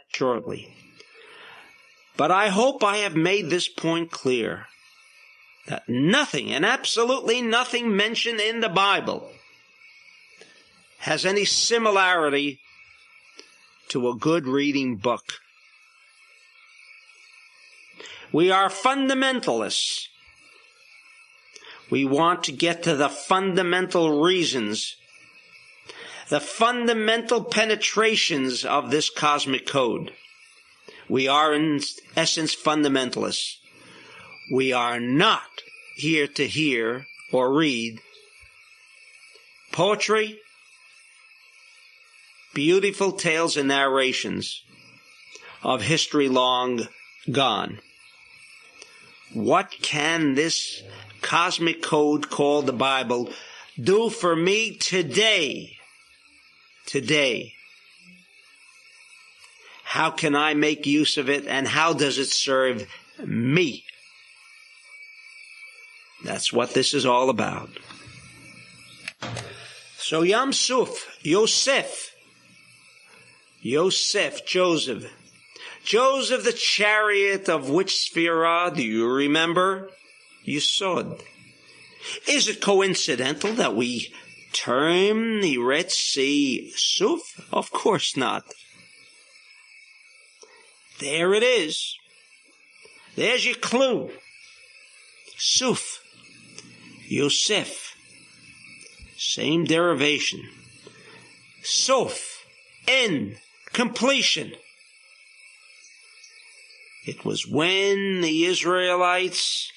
shortly. But I hope I have made this point clear, that nothing, and absolutely nothing mentioned in the Bible has any similarity to a good reading book. We are fundamentalists. We want to get to the fundamental reasons, the fundamental penetrations of this cosmic code. We are, in essence, fundamentalists. We are not here to hear or read poetry, beautiful tales and narrations of history long gone. What can this cosmic code called the Bible do for me today? Today. How can I make use of it, and how does it serve me? That's what this is all about. So Yam Suf, Joseph, Joseph the chariot of which Sphira, do you remember? Yesod. Is it coincidental that we term the Red Sea Suf? Of course not. There it is. There's your clue. Suf, Yosef, same derivation. Sof, end, completion. It was when the Israelites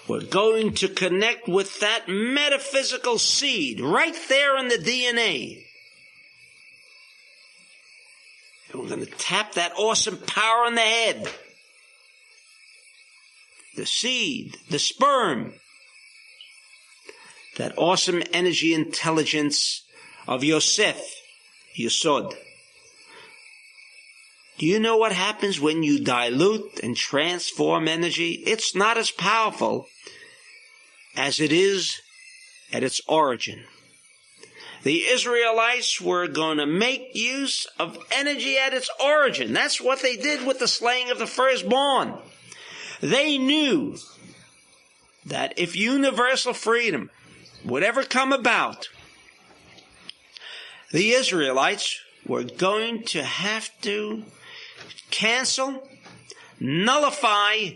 were going to connect with that metaphysical seed right there in the DNA. And we're going to tap that awesome power on the head. The seed, the sperm, that awesome energy intelligence of Yosef, Yesod. Do you know what happens when you dilute and transform energy? It's not as powerful as it is at its origin. The Israelites were going to make use of energy at its origin. That's what they did with the slaying of the firstborn. They knew that if universal freedom would ever come about, the Israelites were going to have to cancel, nullify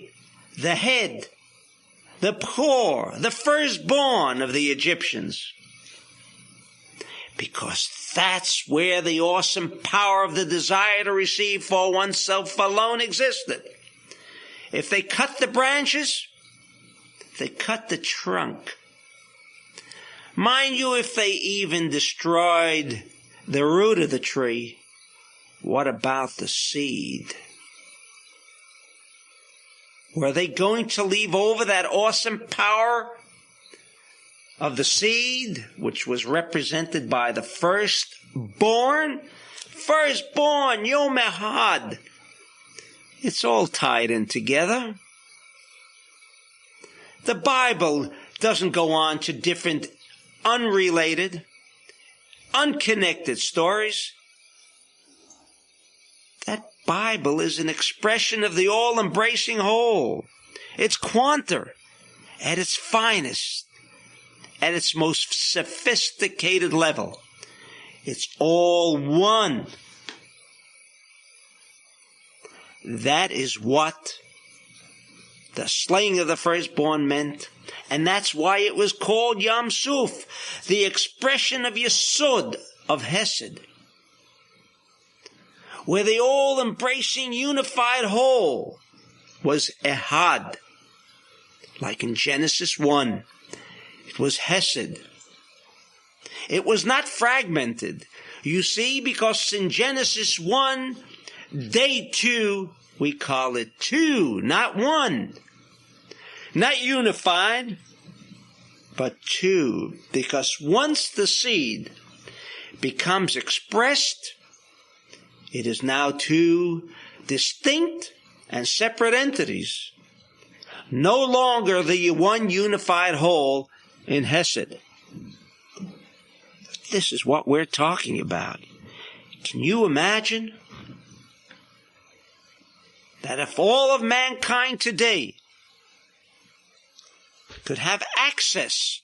the head, the poor, the firstborn of the Egyptians. Because that's where the awesome power of the desire to receive for oneself alone existed. If they cut the branches, they cut the trunk. Mind you, if they even destroyed the root of the tree, what about the seed? Were they going to leave over that awesome power of the seed, which was represented by the firstborn? Firstborn, Yom Echad. It's all tied in together. The Bible doesn't go on to different, unrelated, unconnected stories. That Bible is an expression of the all-embracing whole. It's quanta at its finest, at its most sophisticated level. It's all one. That is what the slaying of the firstborn meant. And that's why it was called Yam Suf, the expression of Yesod, of Hesed, where the all-embracing unified whole was Ehad. Like in Genesis 1, it was Hesed. It was not fragmented. You see, because in Genesis 1, day 2, we call it 2, not 1. Not unified, but 2. Because once the seed becomes expressed, it is now 2 distinct and separate entities. No longer the one unified whole in Hesed. This is what we're talking about. Can you imagine? that if all of mankind today could have access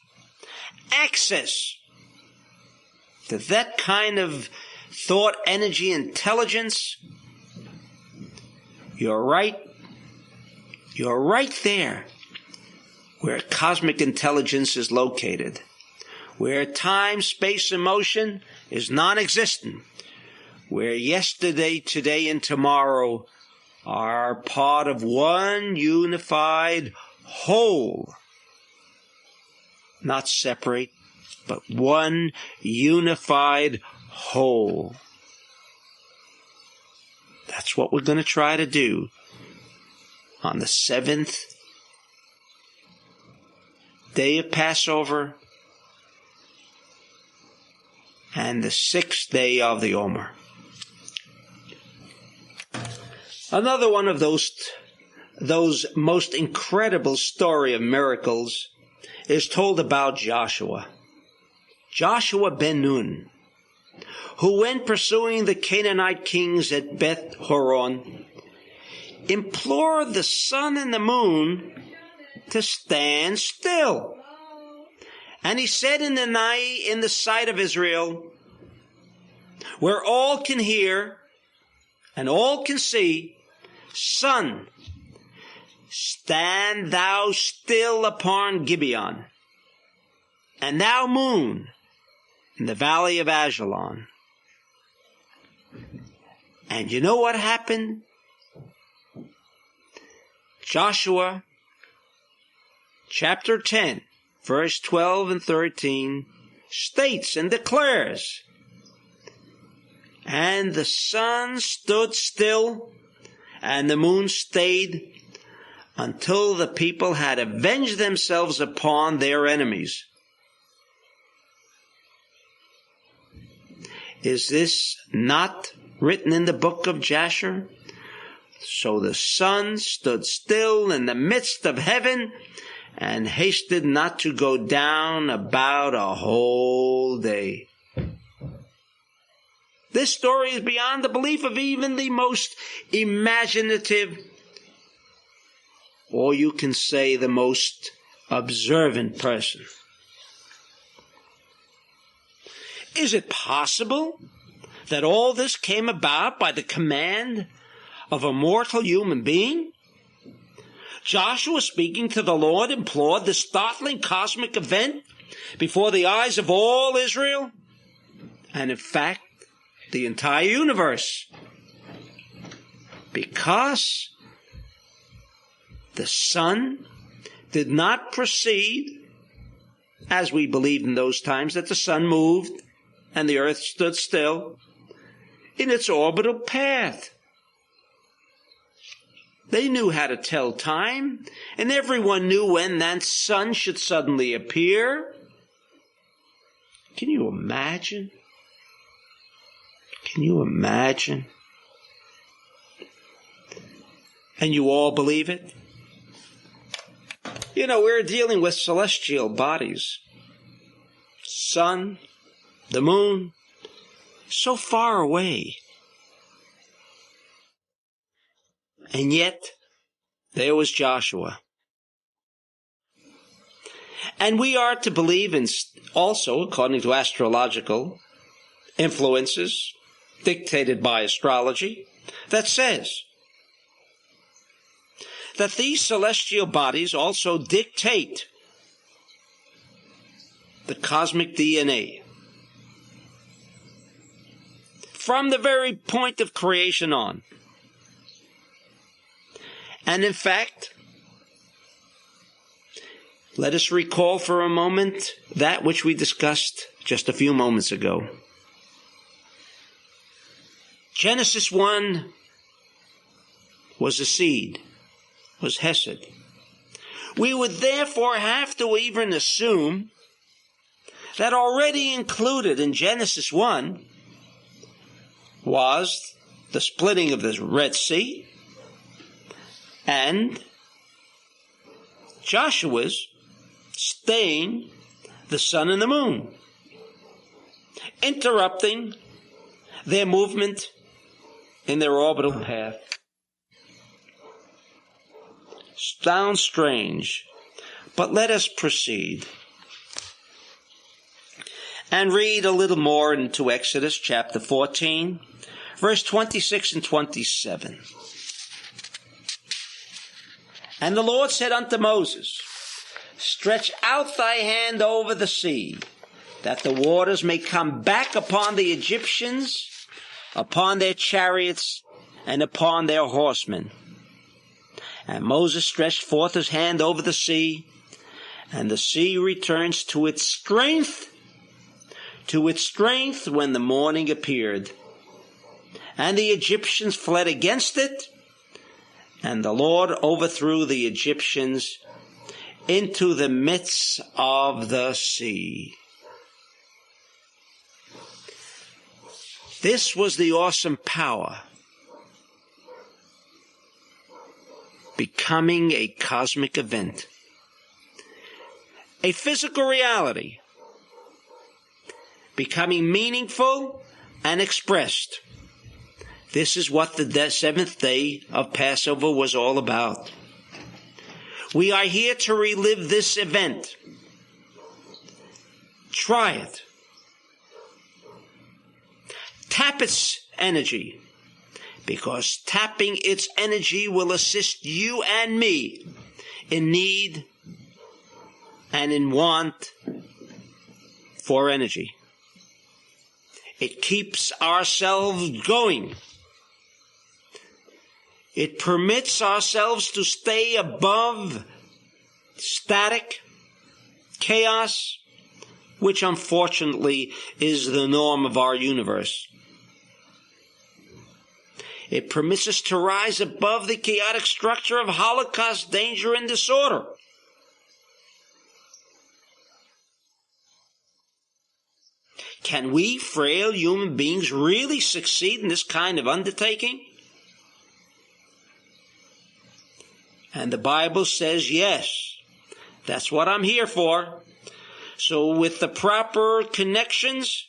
to that kind of thought, energy, intelligence, you're right there where cosmic intelligence is located, where time, space, and motion is non-existent, where yesterday, today, and tomorrow are part of one unified whole. Not separate, but one unified whole. That's what we're going to try to do on the 7th day of Passover and the 6th day of the Omer. Another one of those most incredible story of miracles is told about Joshua ben Nun, who, when pursuing the Canaanite kings at Beth Horon, implored the sun and the moon to stand still. And he said in the sight of Israel, where all can hear and all can see, sun, stand thou still upon Gibeon, and thou moon in the valley of Ajalon. And you know what happened? Joshua chapter 10, verse 12 and 13 states and declares, and the sun stood still, and the moon stayed, until the people had avenged themselves upon their enemies. Is this not written in the book of Jasher? So the sun stood still in the midst of heaven, and hasted not to go down about a whole day. This story is beyond the belief of even the most imaginative, or you can say the most observant person. Is it possible that all this came about by the command of a mortal human being? Joshua, speaking to the Lord, implored this startling cosmic event before the eyes of all Israel, and in fact, the entire universe, because the sun did not proceed, as we believed in those times, that the sun moved and the earth stood still, in its orbital path. They knew how to tell time, and everyone knew when that sun should suddenly appear. Can you imagine? Can you imagine? And you all believe it? You know, we're dealing with celestial bodies. Sun, the moon, so far away. And yet, there was Joshua. And we are to believe in, also, according to astrological influences dictated by astrology, that says that these celestial bodies also dictate the cosmic DNA. From the very point of creation on. And in fact, let us recall for a moment that which we discussed just a few moments ago. Genesis 1 was a seed, was Hesed. We would therefore have to even assume that already included in Genesis 1 was the splitting of the Red Sea and Joshua's staying the sun and the moon, interrupting their movement in their orbital path. Sounds strange, but let us proceed and read a little more into Exodus chapter 14, verse 26 and 27. And the Lord said unto Moses, stretch out thy hand over the sea, that the waters may come back upon the Egyptians, upon their chariots, and upon their horsemen. And Moses stretched forth his hand over the sea, and the sea returns to its strength when the morning appeared. And the Egyptians fled against it, and the Lord overthrew the Egyptians into the midst of the sea. This was the awesome power becoming a cosmic event, a physical reality, becoming meaningful and expressed. This is what the seventh day of Passover was all about. We are here to relive this event. Try it. Tap its energy, because tapping its energy will assist you and me in need and in want for energy. It keeps ourselves going. It permits ourselves to stay above static, chaos, which unfortunately is the norm of our universe. It permits us to rise above the chaotic structure of holocaust, danger, and disorder. Can we, frail human beings, really succeed in this kind of undertaking? And the Bible says yes. That's what I'm here for. So with the proper connections,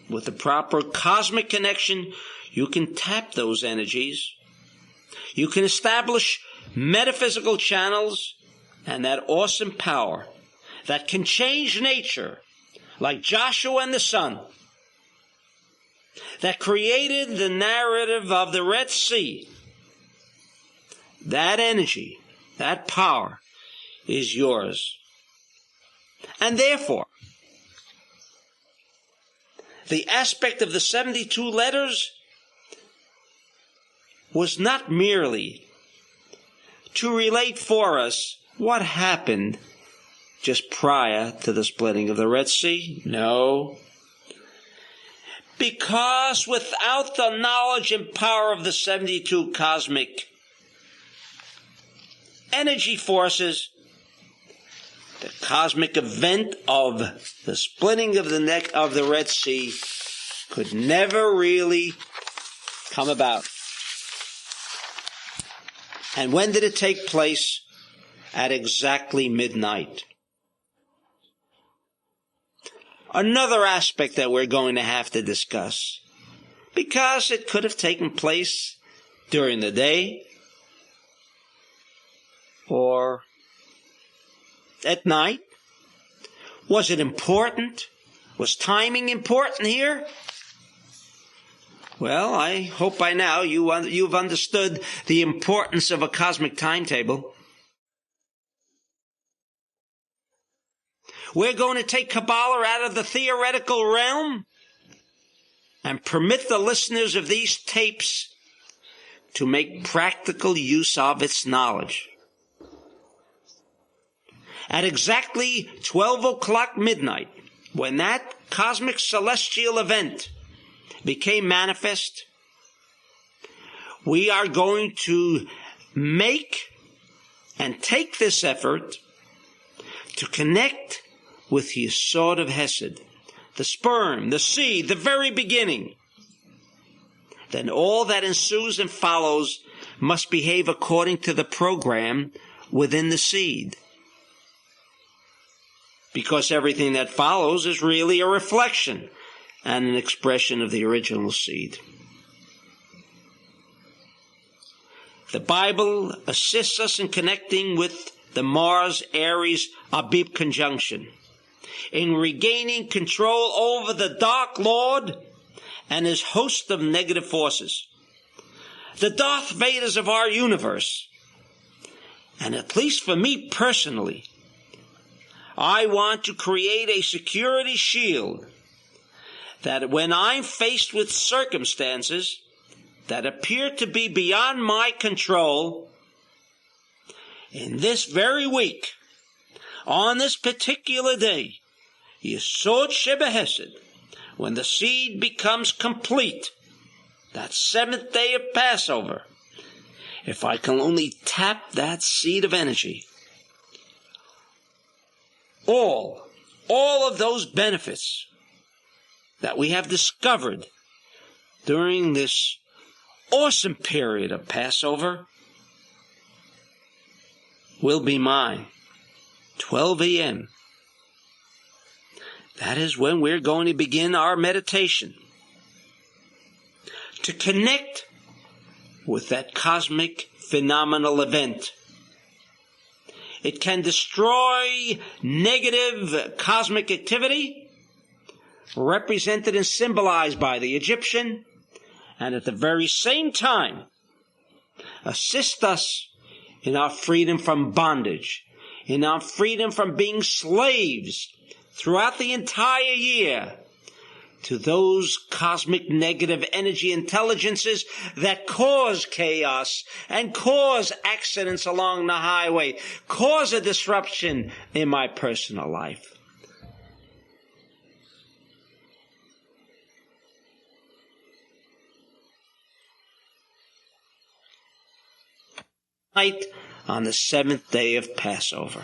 with the proper cosmic connection, you can tap those energies. You can establish metaphysical channels and that awesome power that can change nature, like Joshua and the sun, that created the narrative of the Red Sea. That energy, that power is yours. And therefore, the aspect of the 72 letters was not merely to relate for us what happened just prior to the splitting of the Red Sea. No. Because without the knowledge and power of the 72 cosmic energy forces, the cosmic event of the splitting of the Red Sea could never really come about. And when did it take place? At exactly midnight. Another aspect that we're going to have to discuss, because it could have taken place during the day or at night. Was it important? Was timing important here? Well, I hope by now you've understood the importance of a cosmic timetable. We're going to take Kabbalah out of the theoretical realm and permit the listeners of these tapes to make practical use of its knowledge. At exactly 12 o'clock midnight, when that cosmic celestial event became manifest, we are going to make and take this effort to connect with the Yesod of Hesed, the sperm, the seed, the very beginning. Then all that ensues and follows must behave according to the program within the seed. Because everything that follows is really a reflection and an expression of the original seed. The Bible assists us in connecting with the Mars-Aries Abib conjunction, in regaining control over the Dark Lord and his host of negative forces, the Darth Vaders of our universe. And at least for me personally, I want to create a security shield that when I'm faced with circumstances that appear to be beyond my control, in this very week, on this particular day, Yesod Sheba Hesed, when the seed becomes complete, that seventh day of Passover, if I can only tap that seed of energy, all of those benefits that we have discovered during this awesome period of Passover will be mine. 12 a.m. That is when we're going to begin our meditation to connect with that cosmic phenomenal event. It can destroy negative cosmic activity represented and symbolized by the Egyptian, and at the very same time assist us in our freedom from bondage, in our freedom from being slaves throughout the entire year to those cosmic negative energy intelligences that cause chaos and cause accidents along the highway, cause a disruption in my personal life. Night on the seventh day of Passover.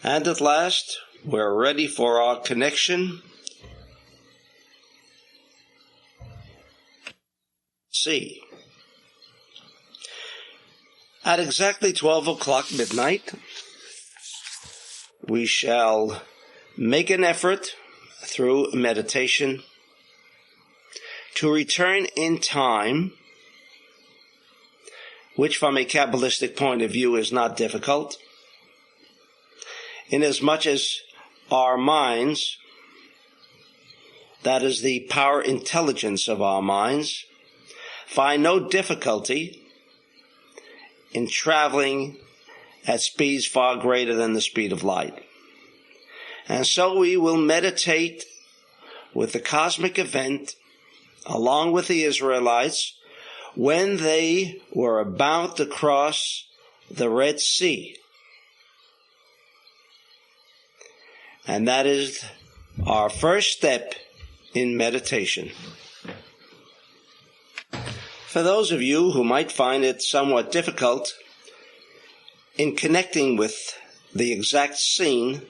And at last, we're ready for our connection. See. At exactly 12 o'clock midnight, we shall make an effort through meditation to return in time, which from a Kabbalistic point of view is not difficult, inasmuch as our minds, that is the power intelligence of our minds, find no difficulty in traveling at speeds far greater than the speed of light. And so we will meditate with the cosmic event along with the Israelites when they were about to cross the Red Sea. And that is our first step in meditation. For those of you who might find it somewhat difficult in connecting with the exact scene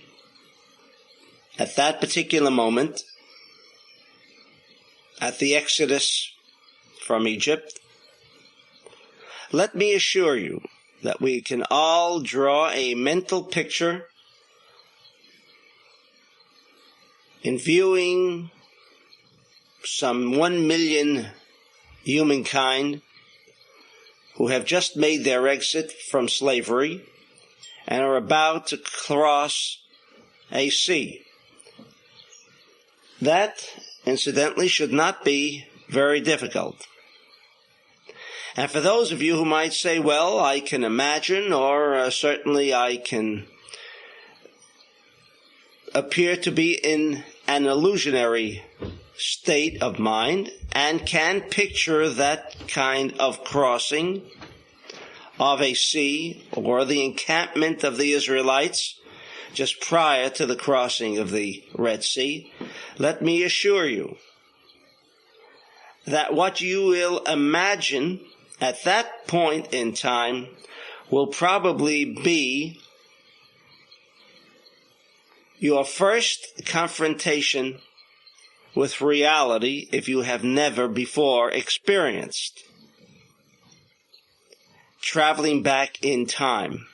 at that particular moment, at the Exodus from Egypt, let me assure you that we can all draw a mental picture in viewing some 1 million humankind who have just made their exit from slavery and are about to cross a sea. That, incidentally, should not be very difficult. And for those of you who might say, well, I can imagine, or certainly I can appear to be in an illusionary state of mind and can picture that kind of crossing of a sea or the encampment of the Israelites just prior to the crossing of the Red Sea, let me assure you that what you will imagine at that point in time will probably be your first confrontation with reality if you have never before experienced traveling back in time.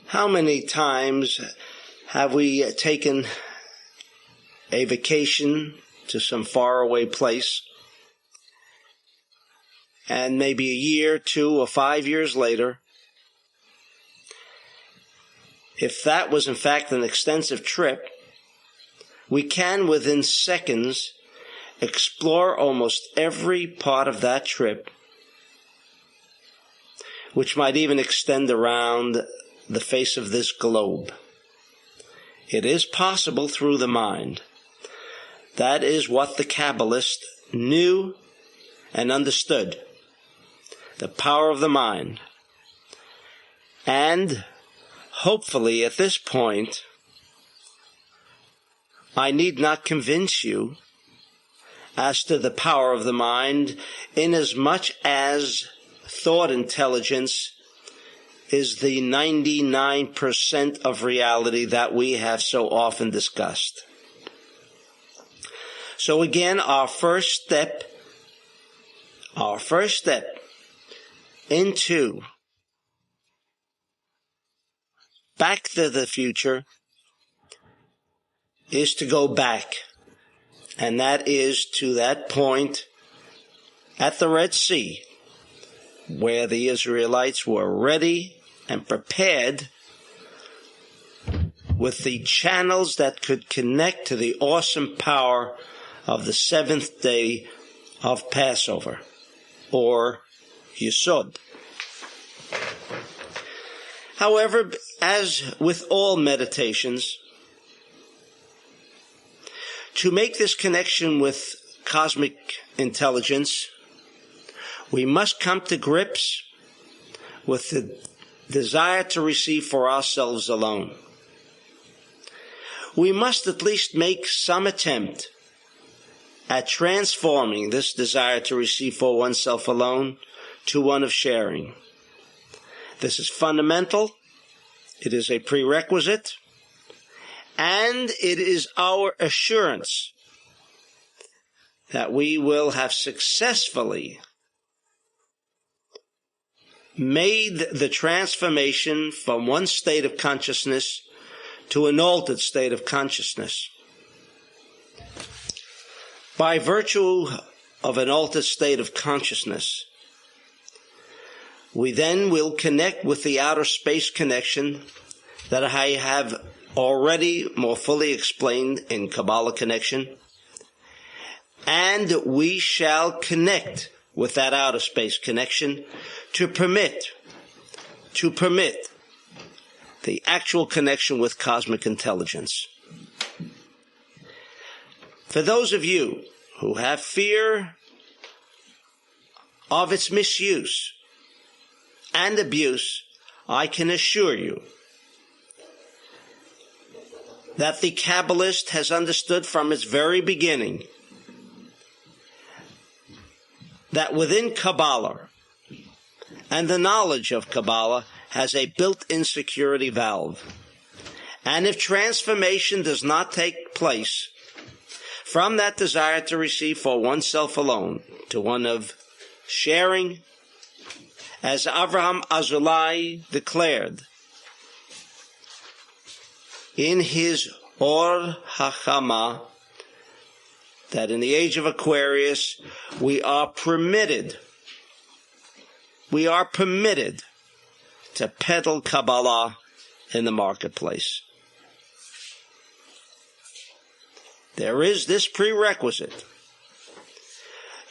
How many times have we taken a vacation to some faraway place, and maybe a year, 2 or 5 years later, if that was in fact an extensive trip, we can within seconds explore almost every part of that trip, which might even extend around the face of this globe. It is possible through the mind. That is what the Kabbalist knew and understood, the power of the mind. And hopefully at this point, I need not convince you as to the power of the mind, inasmuch as thought intelligence is the 99% of reality that we have so often discussed. So again, our first step into Back to the Future is to go back, and that is to that point at the Red Sea, where the Israelites were ready and prepared with the channels that could connect to the awesome power of the 7th day of Passover, or Yesod. However, as with all meditations, to make this connection with cosmic intelligence, we must come to grips with the desire to receive for ourselves alone. We must at least make some attempt at transforming this desire to receive for oneself alone to one of sharing. This is fundamental, it is a prerequisite, and it is our assurance that we will have successfully made the transformation from one state of consciousness to an altered state of consciousness. By virtue of an altered state of consciousness, we then will connect with the outer space connection that I have already more fully explained in Kabbalah connection, and we shall connect with that outer space connection to permit the actual connection with cosmic intelligence. For those of you who have fear of its misuse and abuse, I can assure you that the Kabbalist has understood from its very beginning that within Kabbalah and the knowledge of Kabbalah has a built-in security valve. And if transformation does not take place from that desire to receive for oneself alone to one of sharing, as Avraham Azulai declared in his Or HaChama, that in the age of Aquarius we are permitted to peddle Kabbalah in the marketplace. There is this prerequisite.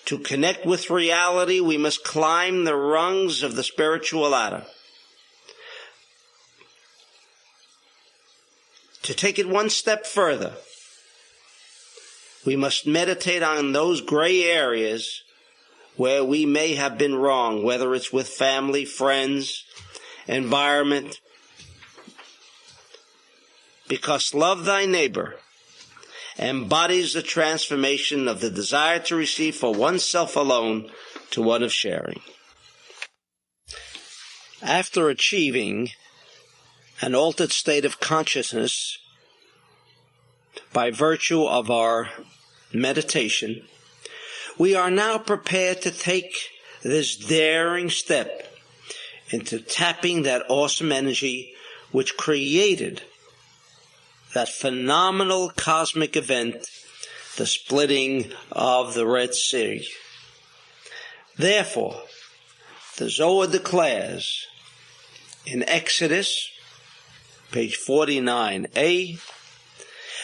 To connect with reality, we must climb the rungs of the spiritual ladder. To take it one step further, we must meditate on those gray areas where we may have been wrong, whether it's with family, friends, environment. Because love thy neighbor embodies the transformation of the desire to receive for oneself alone to one of sharing. After achieving an altered state of consciousness by virtue of our meditation, we are now prepared to take this daring step into tapping that awesome energy which created that phenomenal cosmic event, the splitting of the Red Sea. Therefore, the Zohar declares in Exodus, page 49a,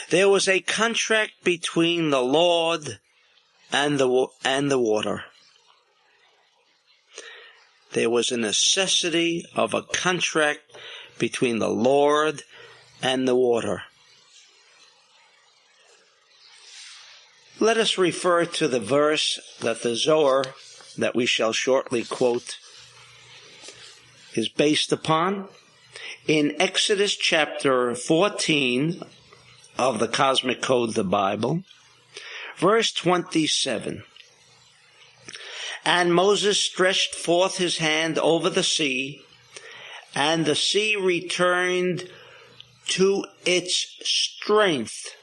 there was a contract between the Lord and the water. There was a necessity of a contract between the Lord and the water. Let us refer to the verse that the Zohar, that we shall shortly quote, is based upon. In Exodus chapter 14 of the Cosmic Code, the Bible, verse 27. And Moses stretched forth his hand over the sea, and the sea returned to its strength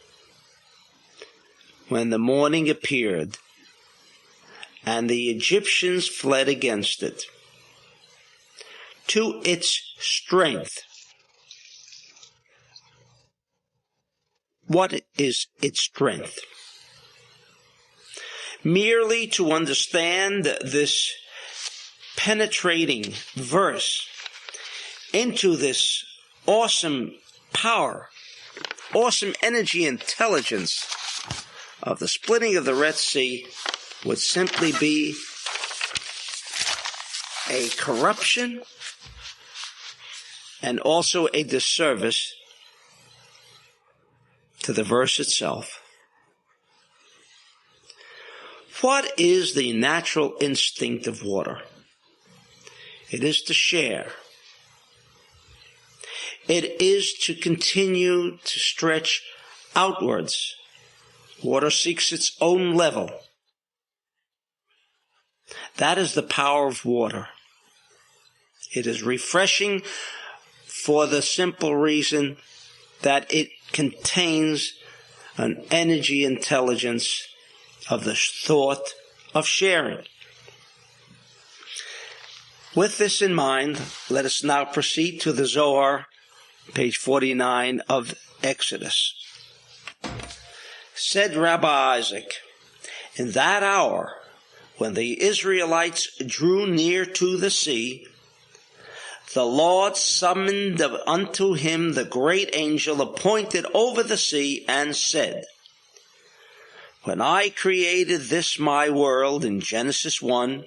when the morning appeared, and the Egyptians fled against it. To its strength. What is its strength? Merely to understand this penetrating verse into this awesome power, awesome energy, intelligence of the splitting of the Red Sea would simply be a corruption and also a disservice to the verse itself. What is the natural instinct of water? It is to share. It is to continue to stretch outwards. Water seeks its own level. That is the power of water. It is refreshing for the simple reason that it contains an energy intelligence of the thought of sharing. With this in mind, let us now proceed to the Zohar, page 49 of Exodus. Said Rabbi Isaac, in that hour, when the Israelites drew near to the sea, the Lord summoned unto him the great angel appointed over the sea and said, when I created this my world in Genesis 1,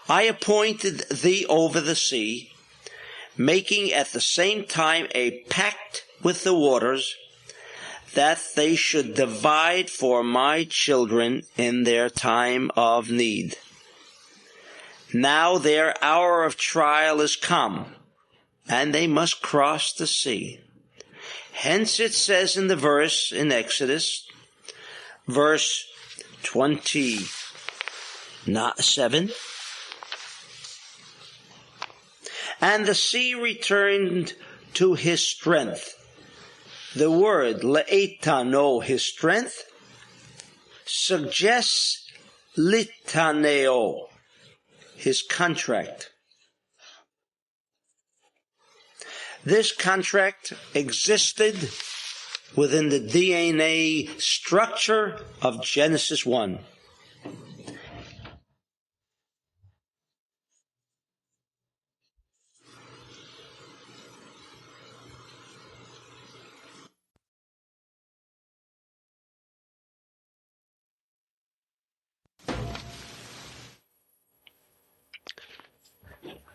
I appointed thee over the sea, making at the same time a pact with the waters, that they should divide for my children in their time of need. Now their hour of trial is come, and they must cross the sea. Hence it says in the verse in Exodus, verse 27, and the sea returned to his strength. The word le'etano, his strength, suggests litaneo, his contract. This contract existed within the DNA structure of Genesis 1.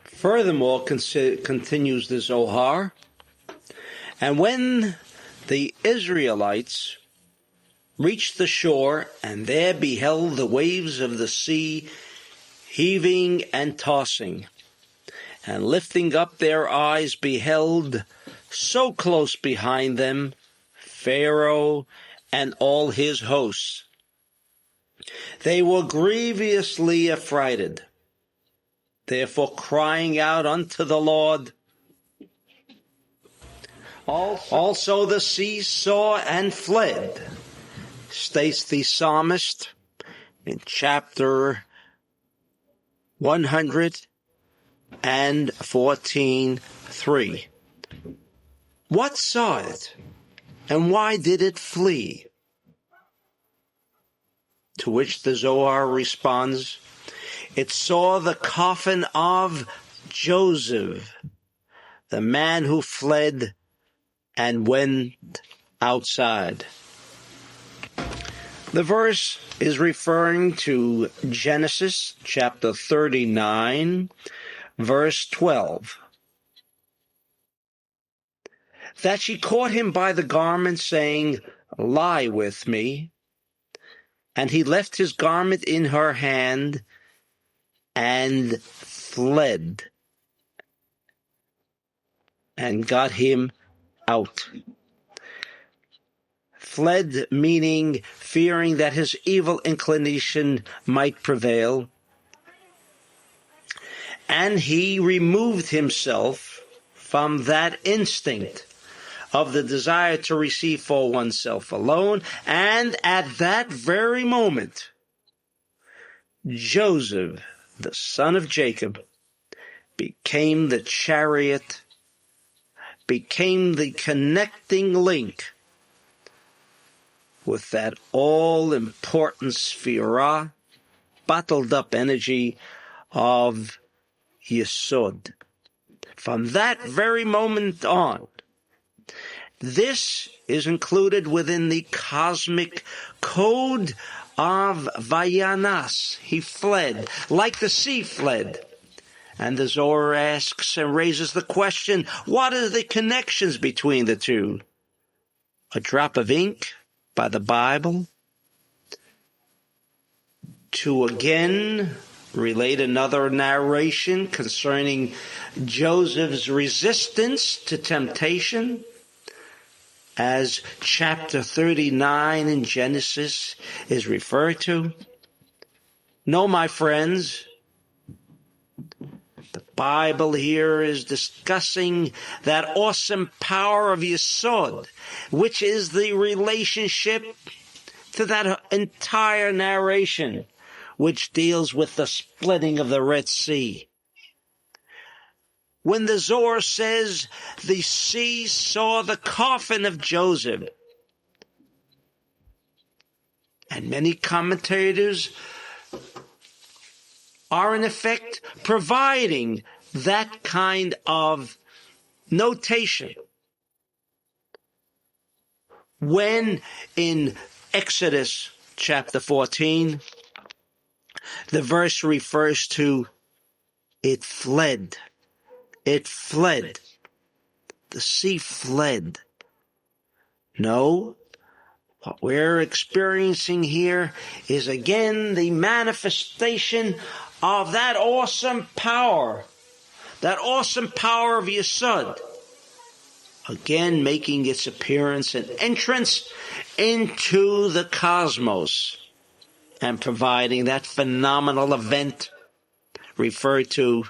Furthermore, continues the Zohar, and when the Israelites reached the shore and there beheld the waves of the sea heaving and tossing, and lifting up their eyes beheld so close behind them Pharaoh and all his hosts, they were grievously affrighted. Therefore, crying out unto the Lord, Also the sea saw and fled, states the psalmist in chapter 114:3. What saw it, and why did it flee? To which the Zohar responds, it saw the coffin of Joseph, the man who fled and went outside. The verse is referring to Genesis chapter 39, verse 12. That she caught him by the garment, saying, lie with me. And he left his garment in her hand and fled and got him out. Fled meaning fearing that his evil inclination might prevail. And he removed himself from that instinct of the desire to receive for oneself alone. And at that very moment, Joseph, the son of Jacob, became the chariot, became the connecting link with that all-important sphera, bottled up energy of Yesod. From that very moment on, this is included within the cosmic code of Vayanas. He fled, like the sea fled. And the Zohar asks and raises the question, what are the connections between the two? A drop of ink by the Bible to again relate another narration concerning Joseph's resistance to temptation, as chapter 39 in Genesis is referred to. No, my friends, the Bible here is discussing that awesome power of Yesod, which is the relationship to that entire narration, which deals with the splitting of the Red Sea. When the Zohar says the sea saw the coffin of Joseph, and many commentators are in effect providing that kind of notation. When in Exodus chapter 14, the verse refers to it fled. It fled. The sea fled. No, what we're experiencing here is again the manifestation of that awesome power of Yesod, again making its appearance and entrance into the cosmos and providing that phenomenal event referred to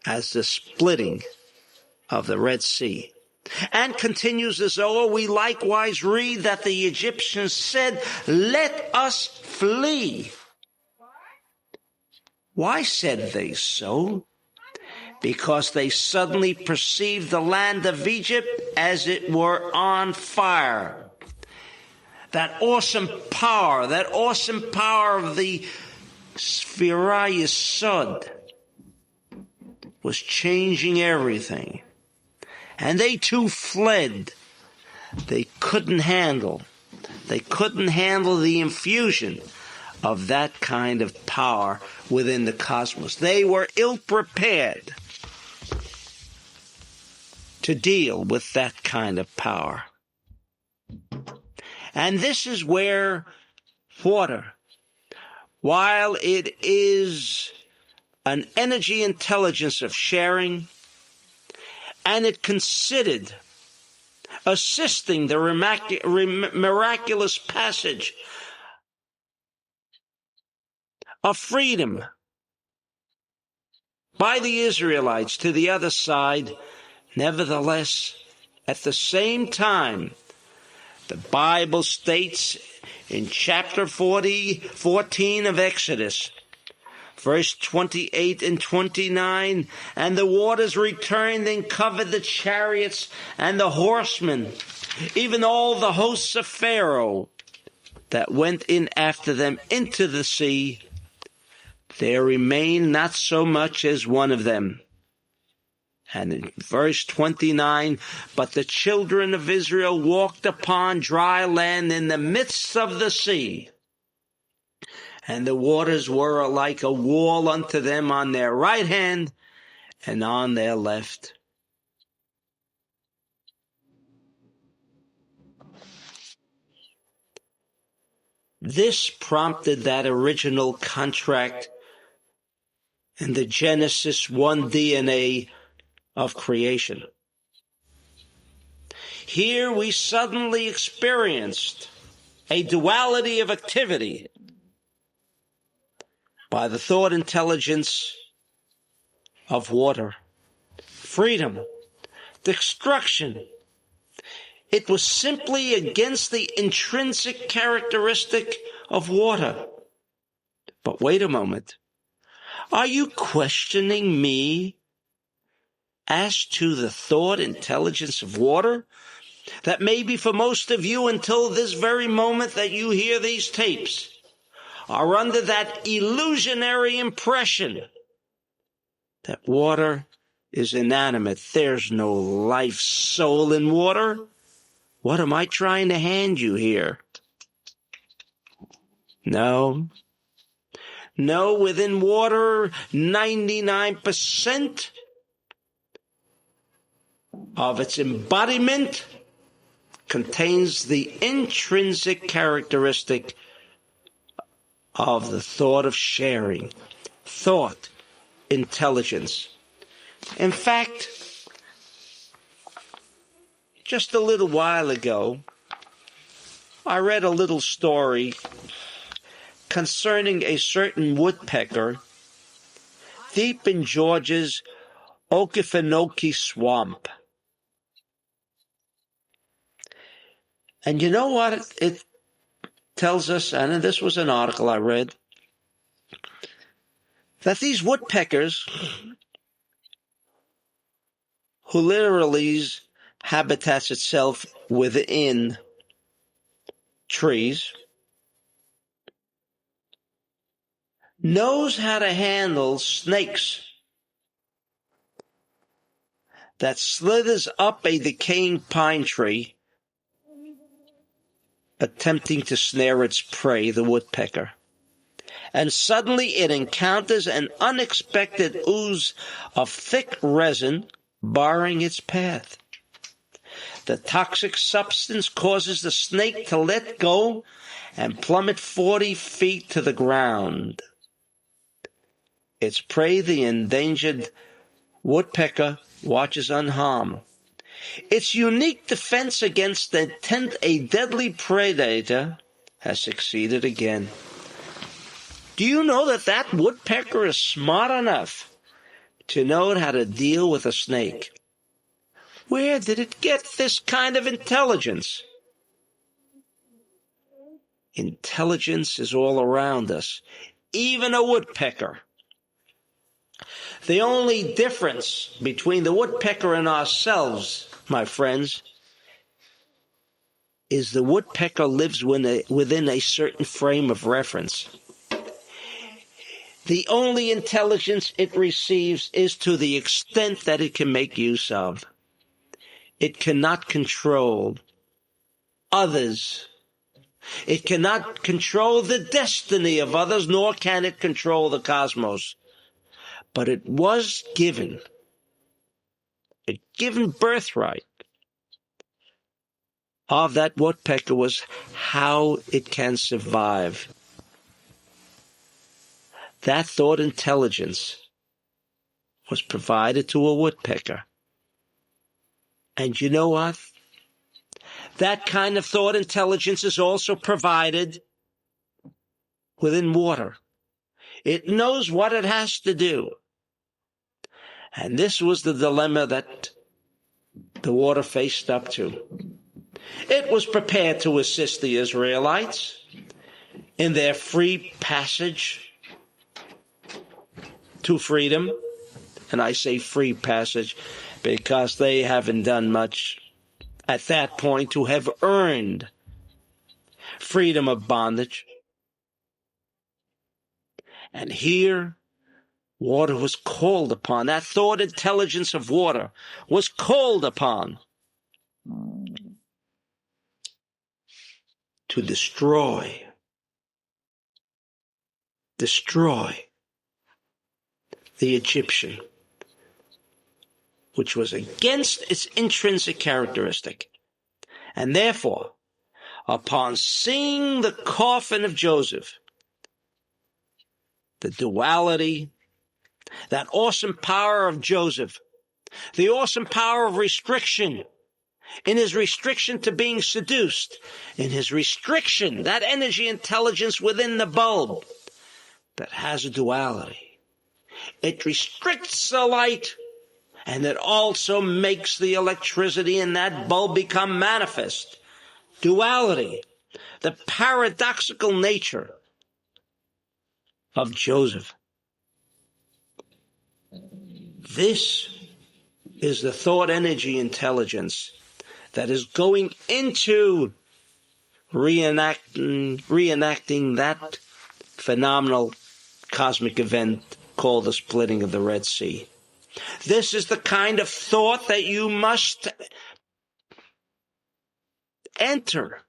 as the splitting of the Red Sea. And continues the Zohar, we likewise read that the Egyptians said, let us flee. Why said they so? Because they suddenly perceived the land of Egypt as it were on fire. That awesome power of the Sphira Yesod was changing everything. And they too fled. They couldn't handle the infusion of that kind of power within the cosmos. They were ill-prepared to deal with that kind of power. And this is where water, while it is an energy intelligence of sharing, and it considered assisting the miraculous passage of freedom by the Israelites to the other side, Nevertheless, at the same time, the Bible states in chapter 14 of Exodus, verse 28 and 29, and the waters returned and covered the chariots and the horsemen, even all the hosts of Pharaoh that went in after them into the sea. There remained not so much as one of them. And in verse 29, but the children of Israel walked upon dry land in the midst of the sea, and the waters were like a wall unto them on their right hand and on their left. This prompted that original contract in the Genesis 1 DNA of creation. Here we suddenly experienced a duality of activity by the thought intelligence of water. Freedom, destruction. It was simply against the intrinsic characteristic of water. But wait a moment. Are you questioning me as to the thought intelligence of water? That maybe for most of you until this very moment that you hear these tapes are under that illusionary impression that water is inanimate. There's no life soul in water. What am I trying to hand you here? No, within water, 99% of its embodiment contains the intrinsic characteristic of the thought of sharing, thought, intelligence. In fact, just a little while ago, I read a little story concerning a certain woodpecker deep in Georgia's Okefenokee swamp. And you know what it tells us, and this was an article I read, that these woodpeckers, who literally habitats itself within trees, knows how to handle snakes that slithers up a decaying pine tree, attempting to snare its prey, the woodpecker. And suddenly it encounters an unexpected ooze of thick resin barring its path. The toxic substance causes the snake to let go and plummet 40 feet to the ground. Its prey, the endangered woodpecker, watches unharmed. Its unique defense against a deadly predator has succeeded again. Do you know that woodpecker is smart enough to know how to deal with a snake? Where did it get this kind of intelligence? Intelligence is all around us, even a woodpecker. The only difference between the woodpecker and ourselves, my friends, is the woodpecker lives within a certain frame of reference. The only intelligence it receives is to the extent that it can make use of. It cannot control others. It cannot control the destiny of others, nor can it control the cosmos. But it was given a given birthright of that woodpecker was how it can survive. That thought intelligence was provided to a woodpecker. And you know what? That kind of thought intelligence is also provided within water. It knows what it has to do. And this was the dilemma that the water faced up to. It was prepared to assist the Israelites in their free passage to freedom. And I say free passage because they haven't done much at that point to have earned freedom of bondage. And here, water was called upon. That thought intelligence of water was called upon to destroy the Egyptian, which was against its intrinsic characteristic. And therefore, upon seeing the coffin of Joseph, the duality, that awesome power of Joseph, the awesome power of restriction, in his restriction to being seduced, in his restriction, that energy intelligence within the bulb that has a duality. It restricts the light, and it also makes the electricity in that bulb become manifest. Duality, the paradoxical nature of Joseph. This is the thought energy intelligence that is going into reenacting that phenomenal cosmic event called the splitting of the Red Sea. This is the kind of thought that you must enter,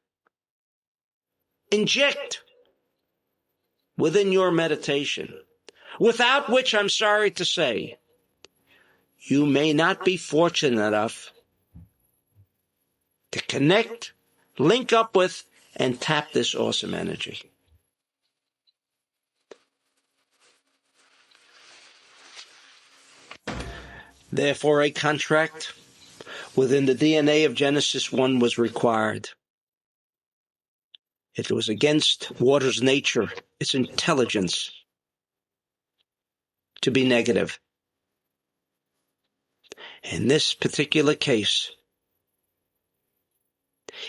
inject within your meditation, without which, I'm sorry to say, you may not be fortunate enough to connect, link up with, and tap this awesome energy. Therefore, a contract within the DNA of Genesis 1 was required. It was against water's nature, its intelligence, to be negative. In this particular case,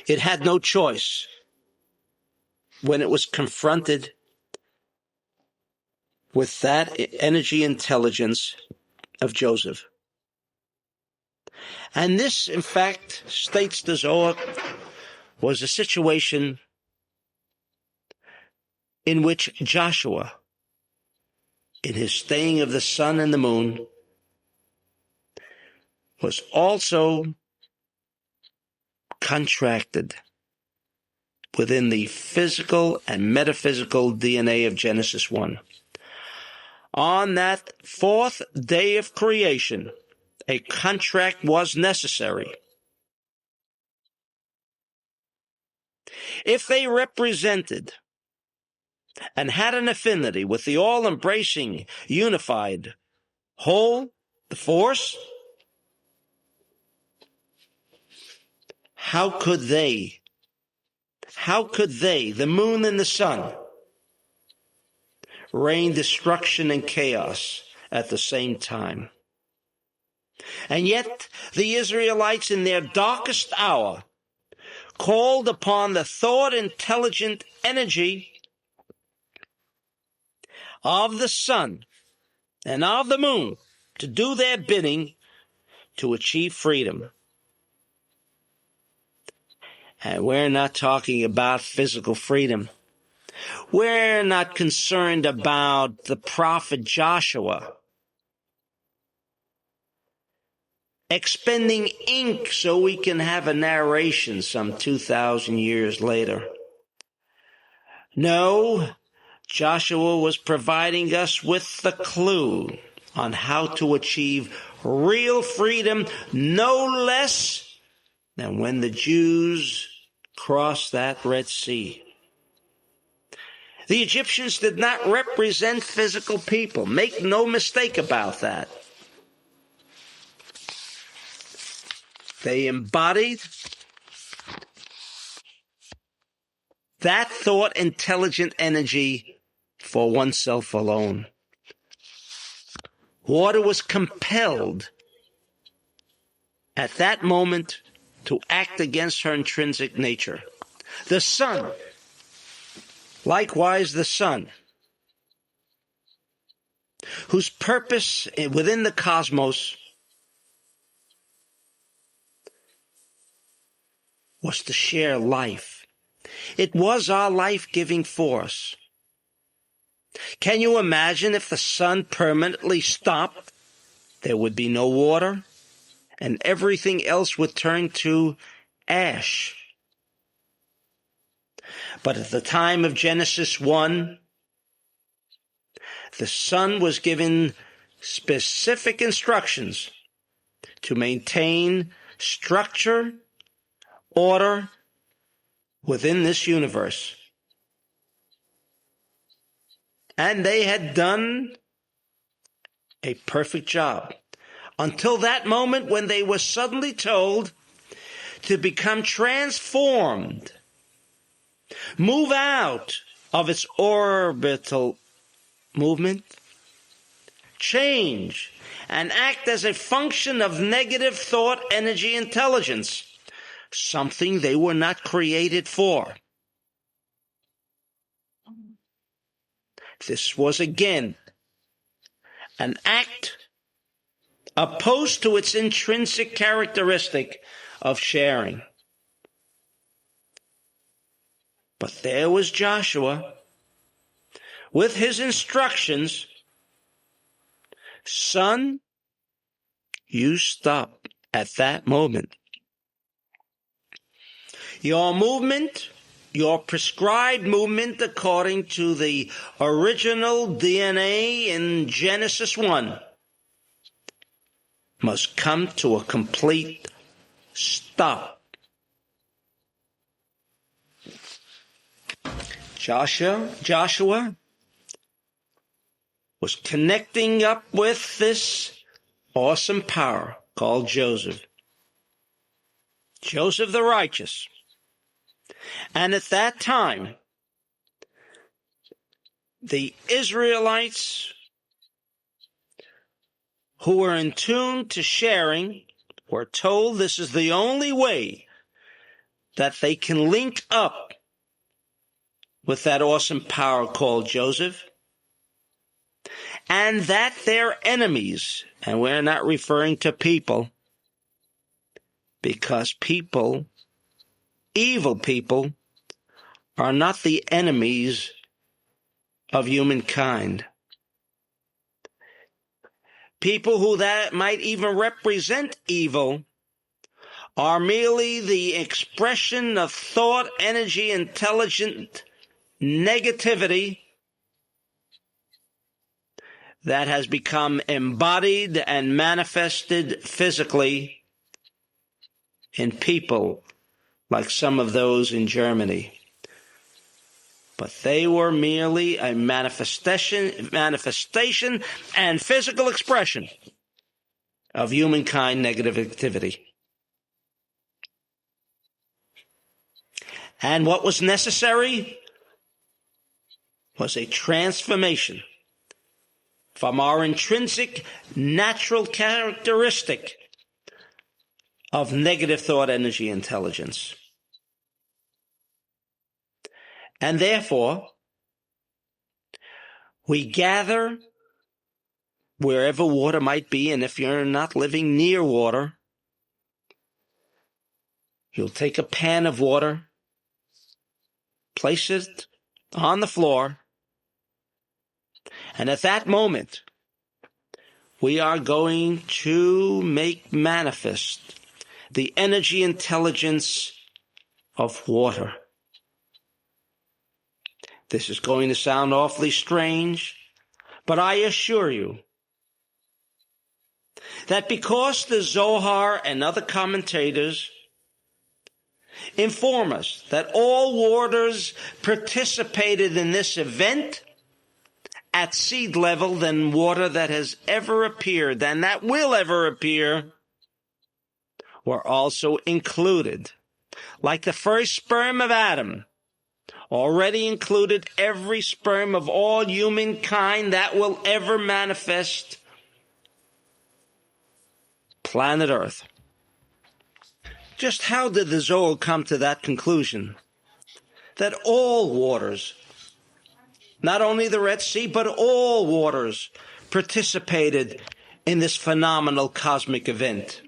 it had no choice when it was confronted with that energy intelligence of Joseph. And this, in fact, states the Zohar, was a situation in which Joshua, in his staying of the sun and the moon, was also contracted within the physical and metaphysical DNA of Genesis 1. On that fourth day of creation, a contract was necessary. If they represented and had an affinity with the all-embracing, unified whole, the force, how could they, the moon and the sun, rain destruction and chaos at the same time? And yet the Israelites in their darkest hour called upon the thought-intelligent energy of the sun and of the moon to do their bidding to achieve freedom. And we're not talking about physical freedom. We're not concerned about the prophet Joshua expending ink so we can have a narration some 2,000 years later. No, Joshua was providing us with the clue on how to achieve real freedom, no less than when the Jews crossed that Red Sea. The Egyptians did not represent physical people. Make no mistake about that. They embodied that thought, intelligent energy for oneself alone. Water was compelled at that moment to act against her intrinsic nature. The sun, likewise the sun, whose purpose within the cosmos was to share life. It was our life-giving force. Can you imagine if the sun permanently stopped? There would be no water, and everything else would turn to ash. But at the time of Genesis 1, the sun was given specific instructions to maintain structure, order within this universe. And they had done a perfect job until that moment when they were suddenly told to become transformed, move out of its orbital movement, change, and act as a function of negative thought, energy, intelligence, something they were not created for. This was again an act opposed to its intrinsic characteristic of sharing. But there was Joshua with his instructions. Son, you stop at that moment. Your movement, your prescribed movement according to the original DNA in Genesis 1, must come to a complete stop. Joshua was connecting up with this awesome power called Joseph. Joseph the righteous. And at that time, the Israelites who were in tune to sharing were told this is the only way that they can link up with that awesome power called Joseph, and that their enemies, and we're not referring to people, because people, evil people, are not the enemies of humankind. People who that might even represent evil are merely the expression of thought, energy, intelligent negativity that has become embodied and manifested physically in people like some of those in Germany. But they were merely a manifestation and physical expression of humankind negative activity. And what was necessary was a transformation from our intrinsic natural characteristic of negative thought, energy, intelligence. And therefore, we gather wherever water might be, and if you're not living near water, you'll take a pan of water, place it on the floor, and at that moment, we are going to make manifest the energy intelligence of water. This is going to sound awfully strange, but I assure you that because the Zohar and other commentators inform us that all waters participated in this event at seed level than water that has ever appeared and that will ever appear were also included. Like the first sperm of Adam already included every sperm of all humankind that will ever manifest planet Earth. Just how did the Zohar come to that conclusion? That all waters, not only the Red Sea, but all waters participated in this phenomenal cosmic event.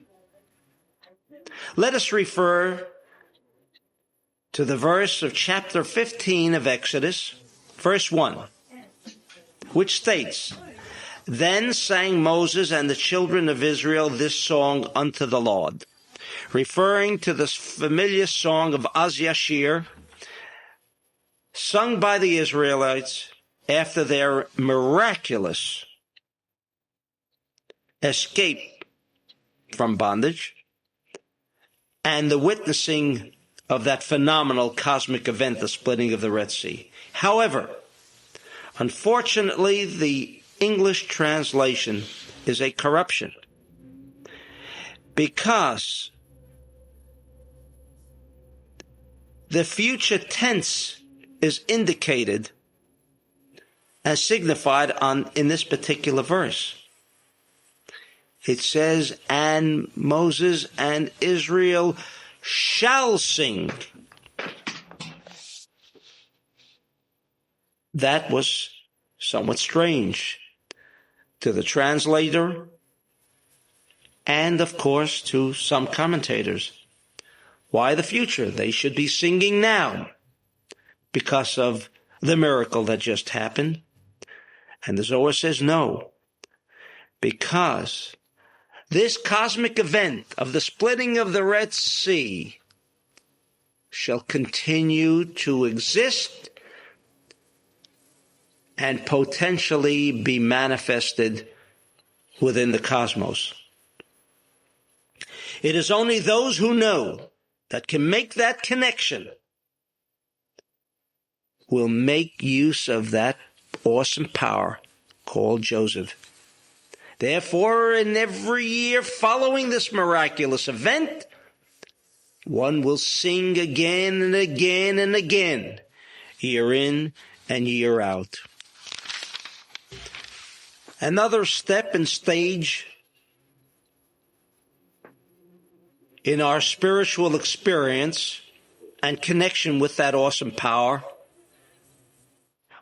Let us refer to the verse of chapter 15 of Exodus, verse 1, which states, "Then sang Moses and the children of Israel this song unto the Lord," referring to this familiar song of Az Yashir, sung by the Israelites after their miraculous escape from bondage and the witnessing of that phenomenal cosmic event, the splitting of the Red Sea. However, unfortunately, the English translation is a corruption, because the future tense is indicated as signified in this particular verse. It says, "And Moses and Israel shall sing." That was somewhat strange to the translator and, of course, to some commentators. Why the future? They should be singing now because of the miracle that just happened. And the Zohar says no, because this cosmic event of the splitting of the Red Sea shall continue to exist and potentially be manifested within the cosmos. It is only those who know that can make that connection will make use of that awesome power called Joseph. Therefore, in every year following this miraculous event, one will sing again and again and again, year in and year out. Another step and stage in our spiritual experience and connection with that awesome power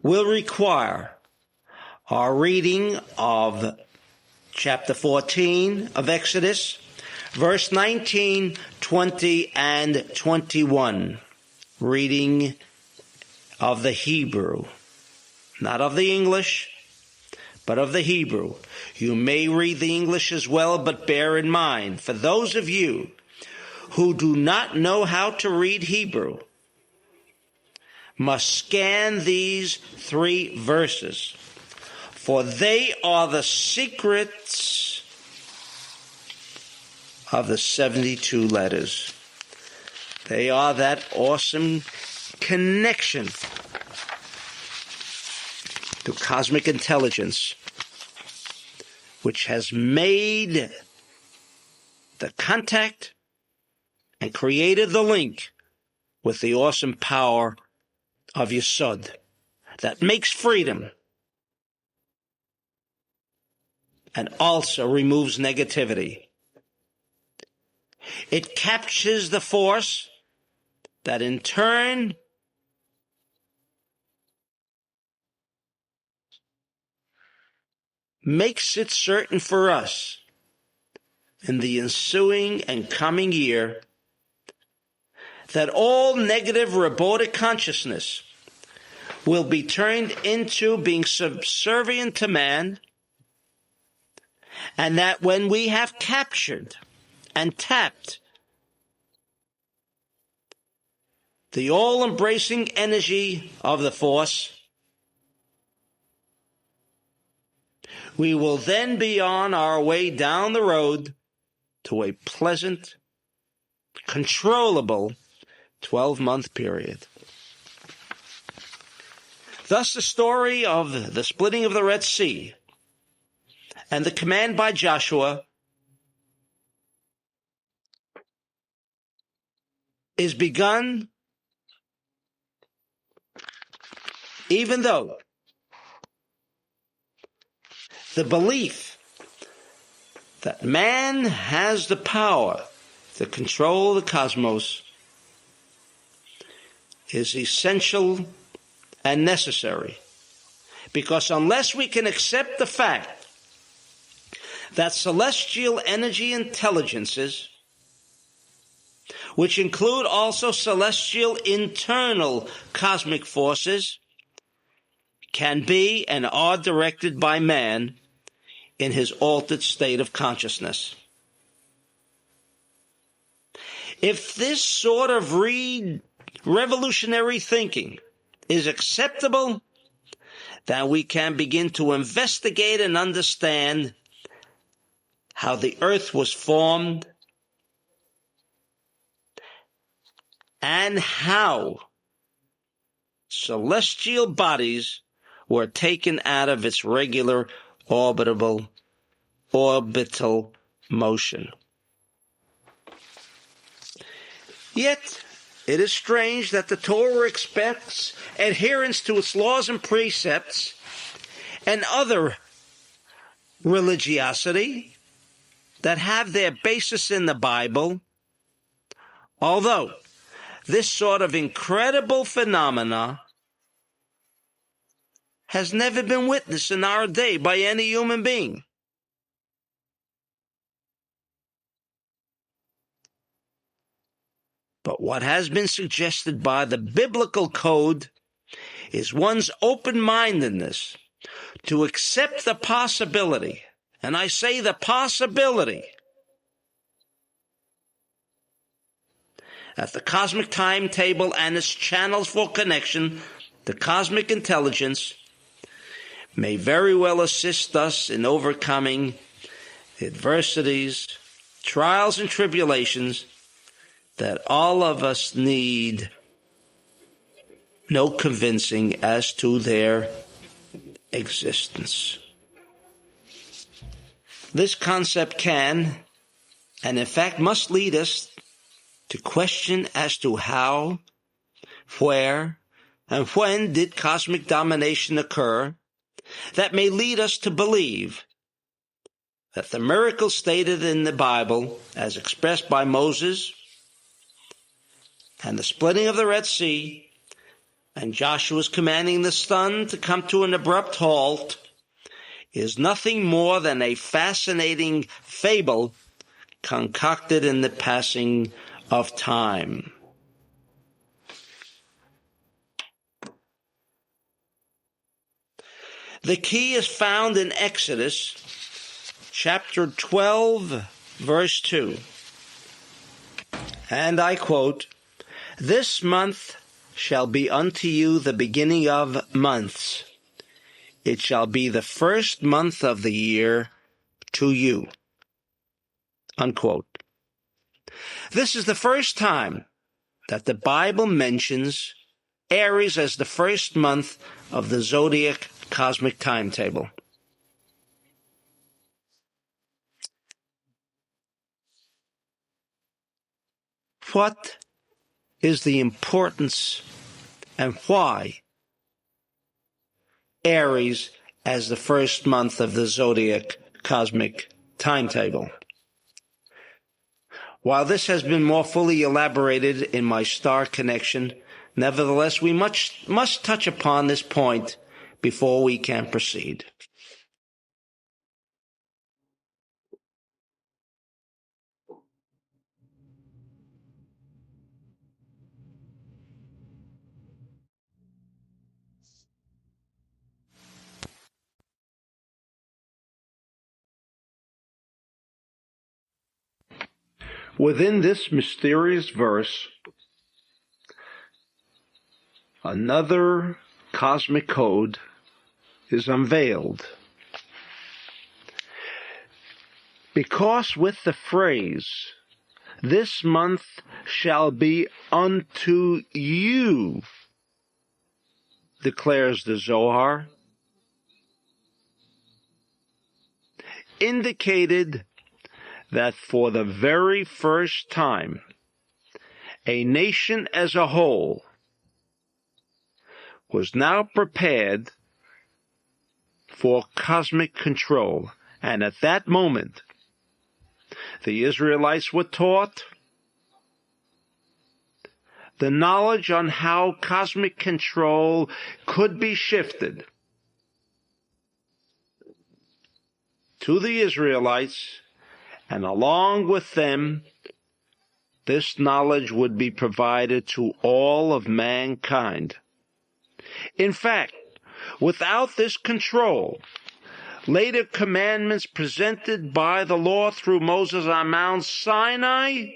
will require our reading of chapter 14 of Exodus, verse 19, 20, and 21. Reading of the Hebrew, not of the English, but of the Hebrew. You may read the English as well, but bear in mind, for those of you who do not know how to read Hebrew, must scan these 3 verses, for they are the secrets of the 72 letters. They are that awesome connection to cosmic intelligence, which has made the contact and created the link with the awesome power of Yesod that makes freedom and also removes negativity. It captures the force that in turn makes it certain for us in the ensuing and coming year that all negative robotic consciousness will be turned into being subservient to man, and that when we have captured and tapped the all-embracing energy of the force, we will then be on our way down the road to a pleasant, controllable 12-month period. Thus, the story of the splitting of the Red Sea and the command by Joshua is begun even though the belief that man has the power the control of the cosmos is essential and necessary, because unless we can accept the fact that celestial energy intelligences, which include also celestial internal cosmic forces, can be and are directed by man in his altered state of consciousness. If this sort of revolutionary thinking is acceptable, then we can begin to investigate and understand how the earth was formed and how celestial bodies were taken out of its regular orbital motion. Yet, it is strange that the Torah expects adherence to its laws and precepts and other religiosity that have their basis in the Bible, although this sort of incredible phenomena has never been witnessed in our day by any human being. But what has been suggested by the biblical code is one's open-mindedness to accept the possibility, and I say the possibility, that the cosmic timetable and its channels for connection, the cosmic intelligence, may very well assist us in overcoming adversities, trials, and tribulations that all of us need no convincing as to their existence. This concept can, and in fact must, lead us to question as to how, where, and when did cosmic domination occur, that may lead us to believe that the miracles stated in the Bible, as expressed by Moses, and the splitting of the Red Sea, and Joshua's commanding the sun to come to an abrupt halt, is nothing more than a fascinating fable concocted in the passing of time. The key is found in Exodus chapter 12, verse 2. And I quote, "This month shall be unto you the beginning of months. It shall be the first month of the year to you." Unquote. This is the first time that the Bible mentions Aries as the first month of the zodiac cosmic timetable. What is the importance and why Aries as the first month of the zodiac cosmic timetable? While this has been more fully elaborated in my star connection, nevertheless we must touch upon this point before we can proceed. Within this mysterious verse, another cosmic code is unveiled. Because with the phrase, "This month shall be unto you," declares the Zohar, indicated that for the very first time, a nation as a whole was now prepared for cosmic control. And at that moment, the Israelites were taught the knowledge on how cosmic control could be shifted to the Israelites, and along with them, this knowledge would be provided to all of mankind. In fact, without this control, later commandments presented by the law through Moses on Mount Sinai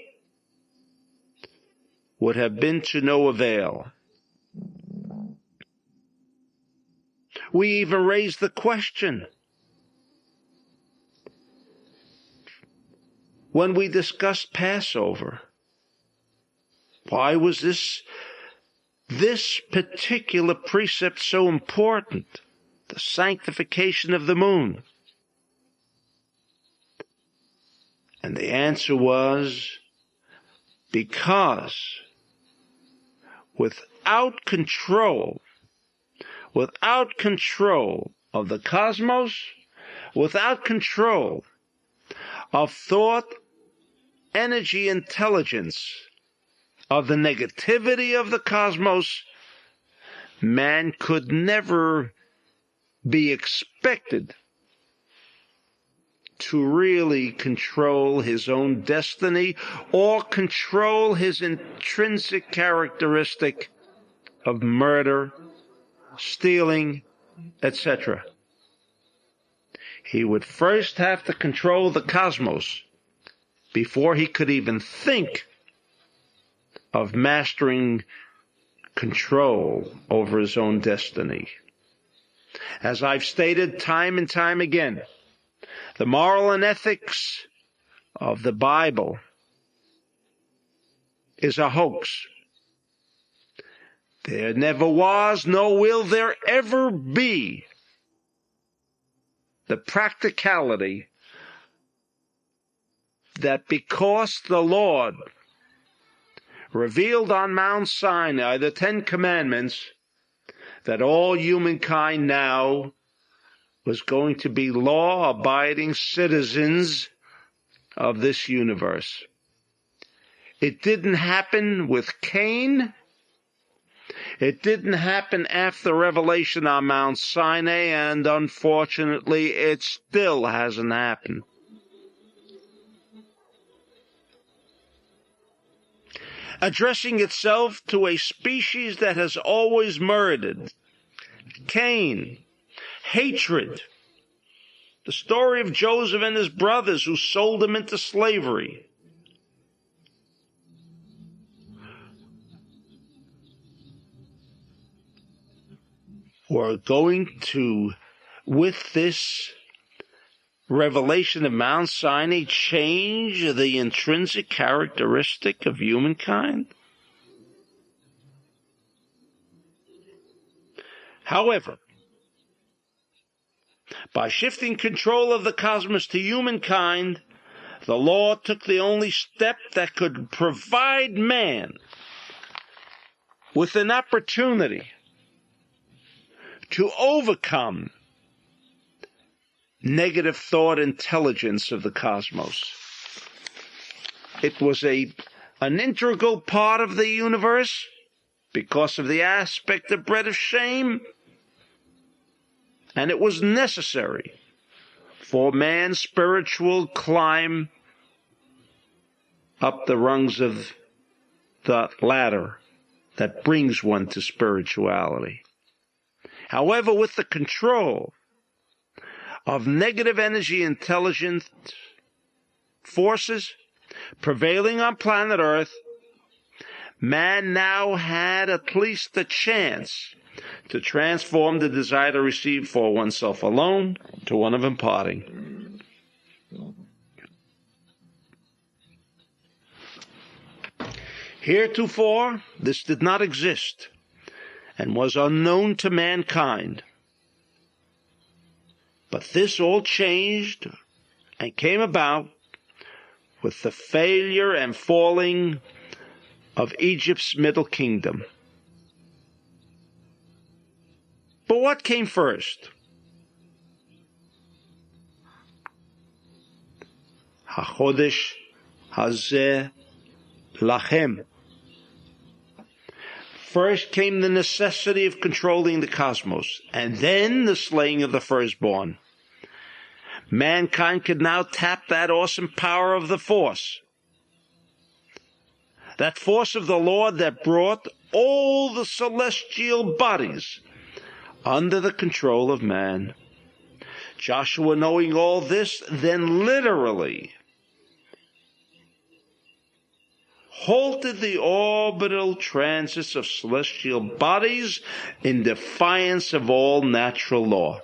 would have been to no avail. We even raised the question when we discussed Passover. Why was this particular precept so important? The sanctification of the moon. And the answer was because without control of the cosmos, without control of thought, energy, intelligence, of the negativity of the cosmos, man could never be expected to really control his own destiny or control his intrinsic characteristic of murder, stealing, etc. He would first have to control the cosmos before he could even think of mastering control over his own destiny. As I've stated time and time again, the moral and ethics of the Bible is a hoax. There never was, nor will there ever be, the practicality that because the Lord revealed on Mount Sinai the Ten Commandments, that all humankind now was going to be law-abiding citizens of this universe. It didn't happen with Cain. It didn't happen after revelation on Mount Sinai, and unfortunately, it still hasn't happened. Addressing itself to a species that has always murdered. Cain, hatred, the story of Joseph and his brothers who sold him into slavery. We're going to, with this revelation of Mount Sinai, change the intrinsic characteristic of humankind? However, by shifting control of the cosmos to humankind, the law took the only step that could provide man with an opportunity to overcome negative thought intelligence of the cosmos. It was an integral part of the universe because of the aspect of bread of shame, and it was necessary for man's spiritual climb up the rungs of the ladder that brings one to spirituality. However, with the control of negative energy intelligent forces prevailing on planet Earth, man now had at least the chance to transform the desire to receive for oneself alone to one of imparting. Heretofore, this did not exist and was unknown to mankind. But this all changed and came about with the failure and falling of Egypt's Middle Kingdom. But what came first? HaChodesh Hazeh Lachem. First came the necessity of controlling the cosmos, and then the slaying of the firstborn. Mankind could now tap that awesome power of the force. That force of the Lord that brought all the celestial bodies under the control of man. Joshua, knowing all this, then literally halted the orbital transits of celestial bodies in defiance of all natural law.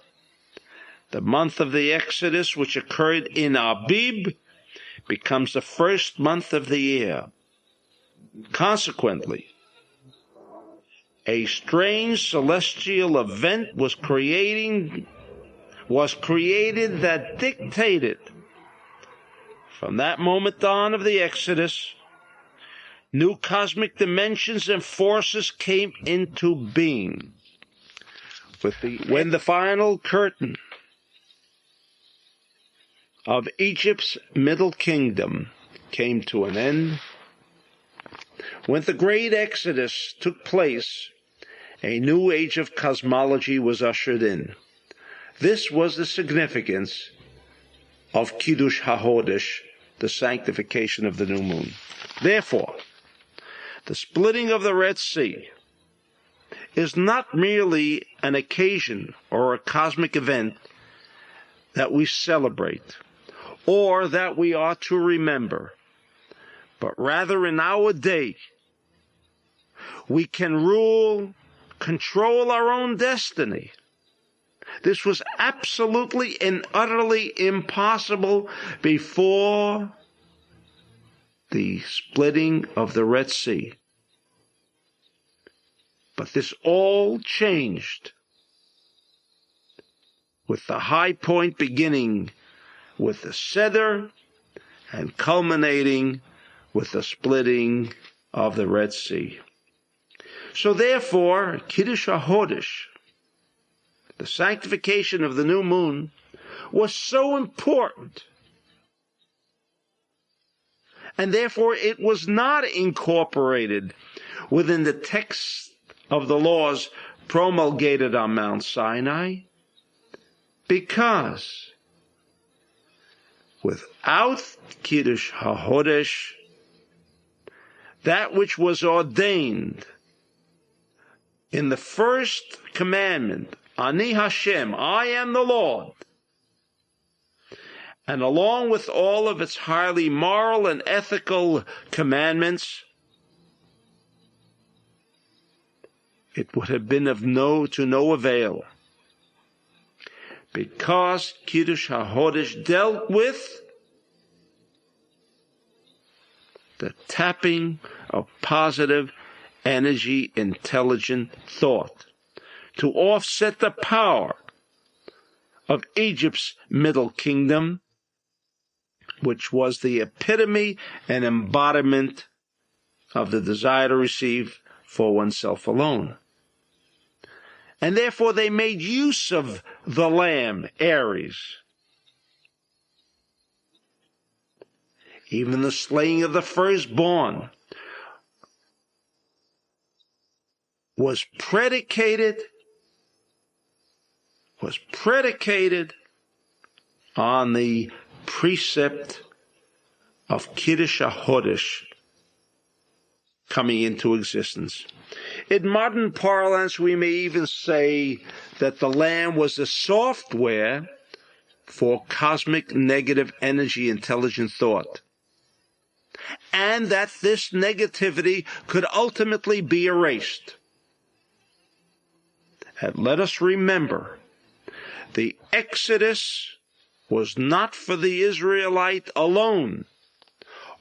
The month of the Exodus, which occurred in Abib, becomes the first month of the year. Consequently, a strange celestial event was created that dictated, from that moment on of the Exodus, new cosmic dimensions and forces came into being. When the final curtain of Egypt's middle kingdom came to an end, when the great Exodus took place, a new age of cosmology was ushered in. This was the significance of Kiddush HaHodesh, the sanctification of the new moon. Therefore, the splitting of the Red Sea is not merely an occasion or a cosmic event that we celebrate or that we are to remember, but rather in our day we can control our own destiny. This was absolutely and utterly impossible before the splitting of the Red Sea. But this all changed, with the high point beginning with the Seder and culminating with the splitting of the Red Sea. So therefore, Kiddush HaHodesh, the sanctification of the new moon, was so important. And therefore it was not incorporated within the text of the laws promulgated on Mount Sinai, because without Kiddush HaHodesh, that which was ordained in the first commandment, Ani Hashem, I am the Lord, and along with all of its highly moral and ethical commandments, it would have been of no avail, because Kiddush HaHodesh dealt with the tapping of positive energy, intelligent thought, to offset the power of Egypt's middle kingdom, which was the epitome and embodiment of the desire to receive for oneself alone. And therefore they made use of the lamb, Aries. Even the slaying of the firstborn was predicated on the precept of Kiddush HaHodesh coming into existence. In modern parlance, we may even say that the lamb was the software for cosmic negative energy, intelligent thought, and that this negativity could ultimately be erased. And let us remember, the Exodus was not for the Israelite alone.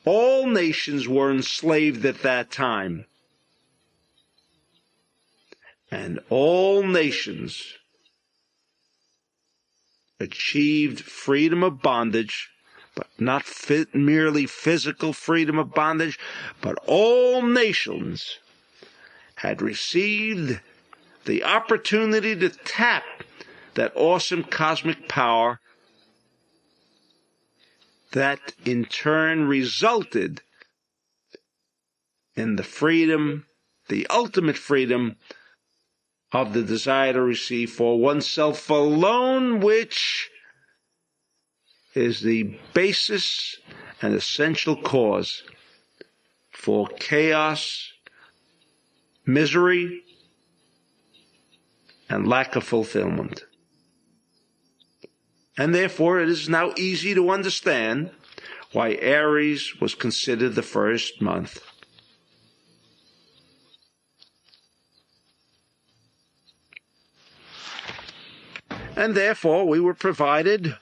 All nations were enslaved at that time. And all nations achieved freedom of bondage, but not merely physical freedom of bondage, but all nations had received the opportunity to tap that awesome cosmic power that in turn resulted in the freedom the ultimate freedom of the desire to receive for oneself alone, which is the basis and essential cause for chaos, misery, and lack of fulfillment. And therefore it is now easy to understand why Aries was considered the first month. And therefore we were provided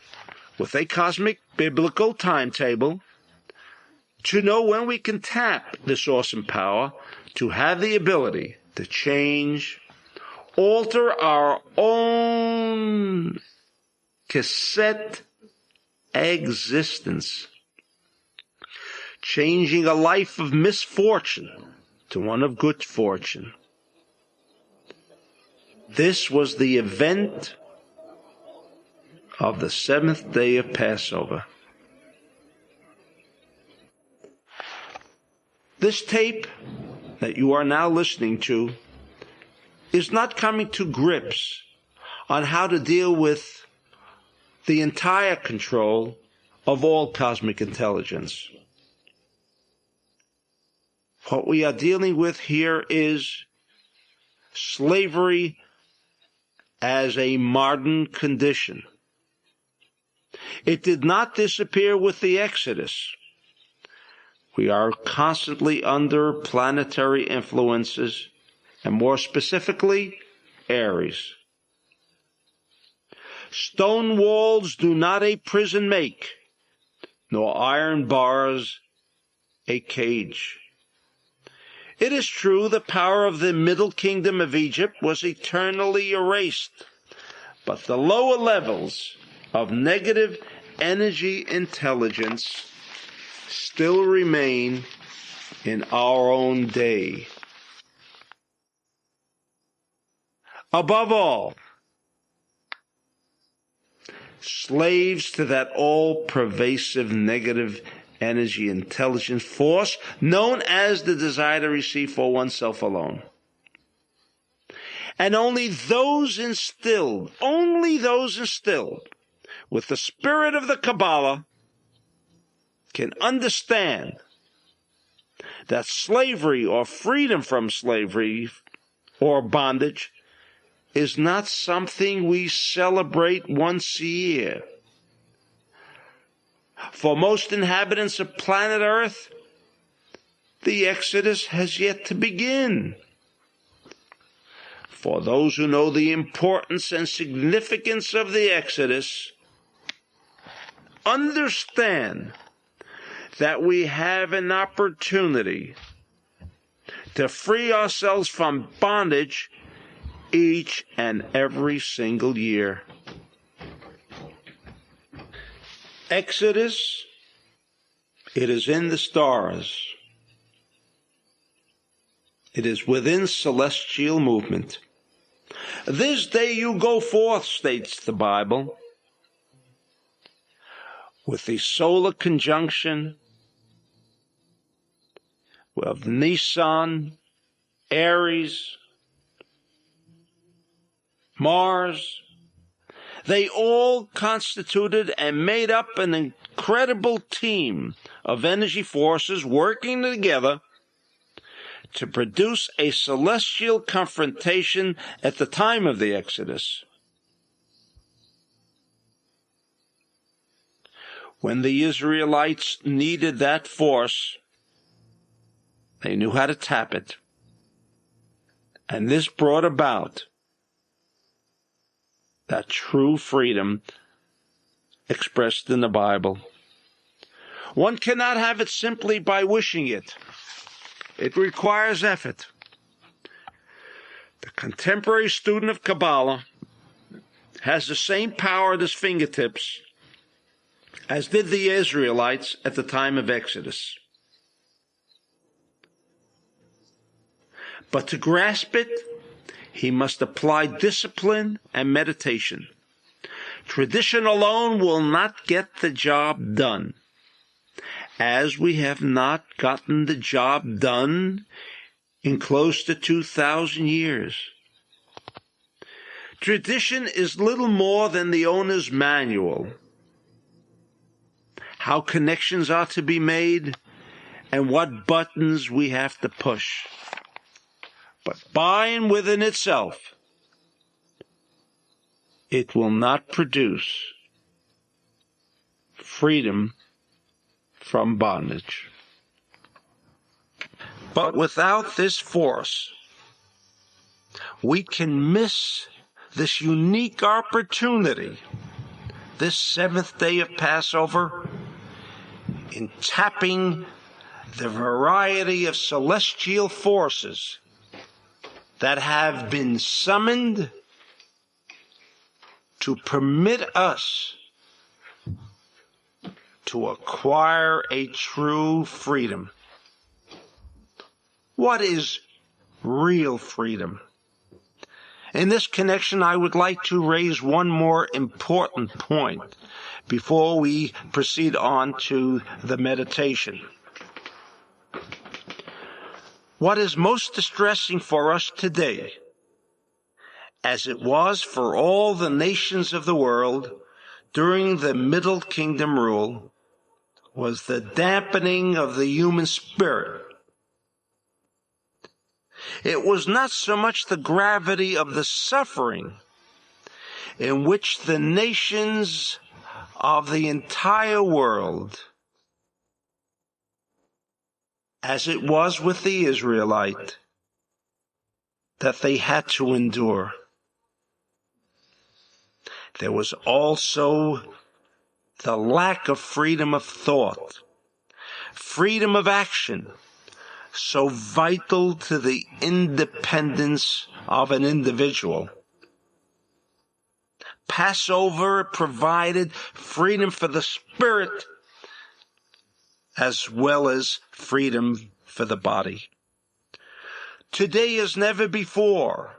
with a cosmic biblical timetable to know when we can tap this awesome power to have the ability to change, alter our own cassette existence, changing a life of misfortune to one of good fortune. This was the event of the seventh day of Passover. This tape that you are now listening to is not coming to grips on how to deal with the entire control of all cosmic intelligence. What we are dealing with here is slavery as a modern condition. It did not disappear with the Exodus. We are constantly under planetary influences, and more specifically, Aries. Stone walls do not a prison make, nor iron bars a cage. It is true the power of the Middle Kingdom of Egypt was eternally erased, but the lower levels of negative energy intelligence still remain in our own day. Above all, slaves to that all-pervasive negative energy intelligence force known as the desire to receive for oneself alone. And only those instilled with the spirit of the Kabbalah can understand that slavery or freedom from slavery or bondage is not something we celebrate once a year. For most inhabitants of planet Earth, the Exodus has yet to begin. For those who know the importance and significance of the Exodus, understand that we have an opportunity to free ourselves from bondage each and every single year. Exodus, it is in the stars. It is within celestial movement. This day you go forth, states the Bible, with the solar conjunction of Nisan, Aries, Mars. They all constituted and made up an incredible team of energy forces working together to produce a celestial confrontation at the time of the Exodus. When the Israelites needed that force, they knew how to tap it. And this brought about that true freedom expressed in the Bible. One cannot have it simply by wishing it. It requires effort. The contemporary student of Kabbalah has the same power at his fingertips as did the Israelites at the time of Exodus. But to grasp it, he must apply discipline and meditation. Tradition alone will not get the job done, as we have not gotten the job done in close to 2,000 years. Tradition is little more than the owner's manual. How connections are to be made and what buttons we have to push. But by and within itself, it will not produce freedom from bondage. But without this force, we can miss this unique opportunity, this seventh day of Passover, in tapping the variety of celestial forces that have been summoned to permit us to acquire a true freedom. What is real freedom? In this connection, I would like to raise one more important point before we proceed on to the meditation. What is most distressing for us today, as it was for all the nations of the world during the Middle Kingdom rule, was the dampening of the human spirit. It was not so much the gravity of the suffering in which the nations of the entire world, as it was with the Israelite, that they had to endure. There was also the lack of freedom of thought, freedom of action, so vital to the independence of an individual. Passover provided freedom for the spirit as well as freedom for the body. Today as never before,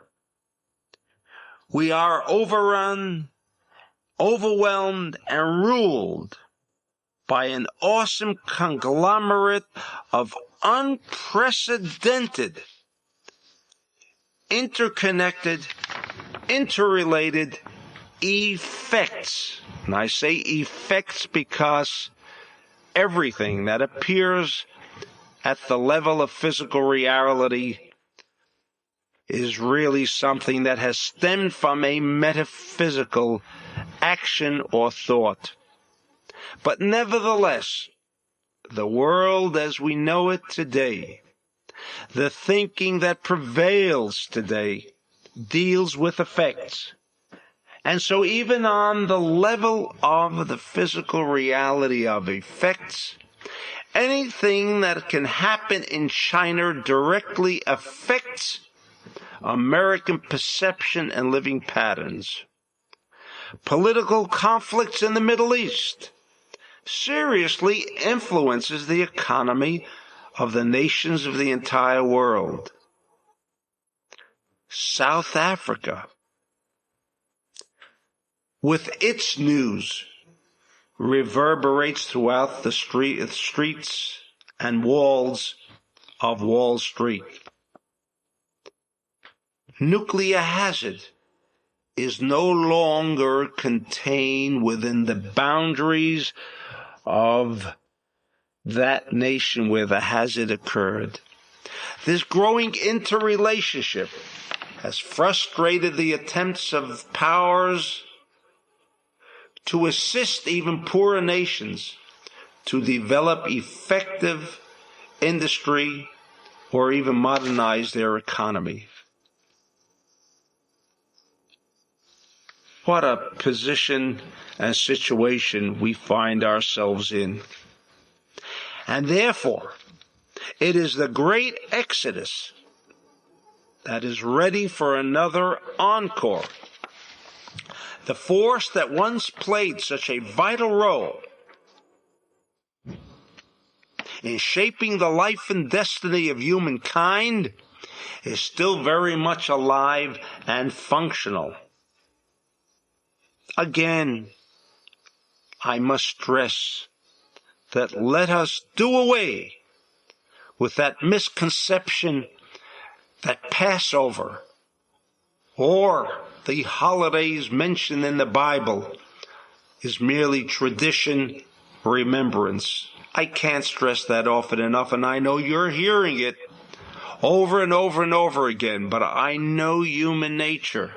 we are overrun, overwhelmed, and ruled by an awesome conglomerate of unprecedented, interconnected, interrelated effects. And I say effects because everything that appears at the level of physical reality is really something that has stemmed from a metaphysical action or thought. But nevertheless, the world as we know it today, the thinking that prevails today, deals with effects. And so even on the level of the physical reality of effects, anything that can happen in China directly affects American perception and living patterns. Political conflicts in the Middle East seriously influences the economy of the nations of the entire world. South Africa, with its news, reverberates throughout the streets and walls of Wall Street. Nuclear hazard is no longer contained within the boundaries of that nation where the hazard occurred. This growing interrelationship has frustrated the attempts of powers to assist even poorer nations to develop effective industry or even modernize their economy. What a position and situation we find ourselves in. And therefore, it is the great exodus that is ready for another encore. The force that once played such a vital role in shaping the life and destiny of humankind is still very much alive and functional. Again, I must stress that let us do away with that misconception that Passover or the holidays mentioned in the Bible is merely tradition, remembrance. I can't stress that often enough, and I know you're hearing it over and over and over again, but I know human nature.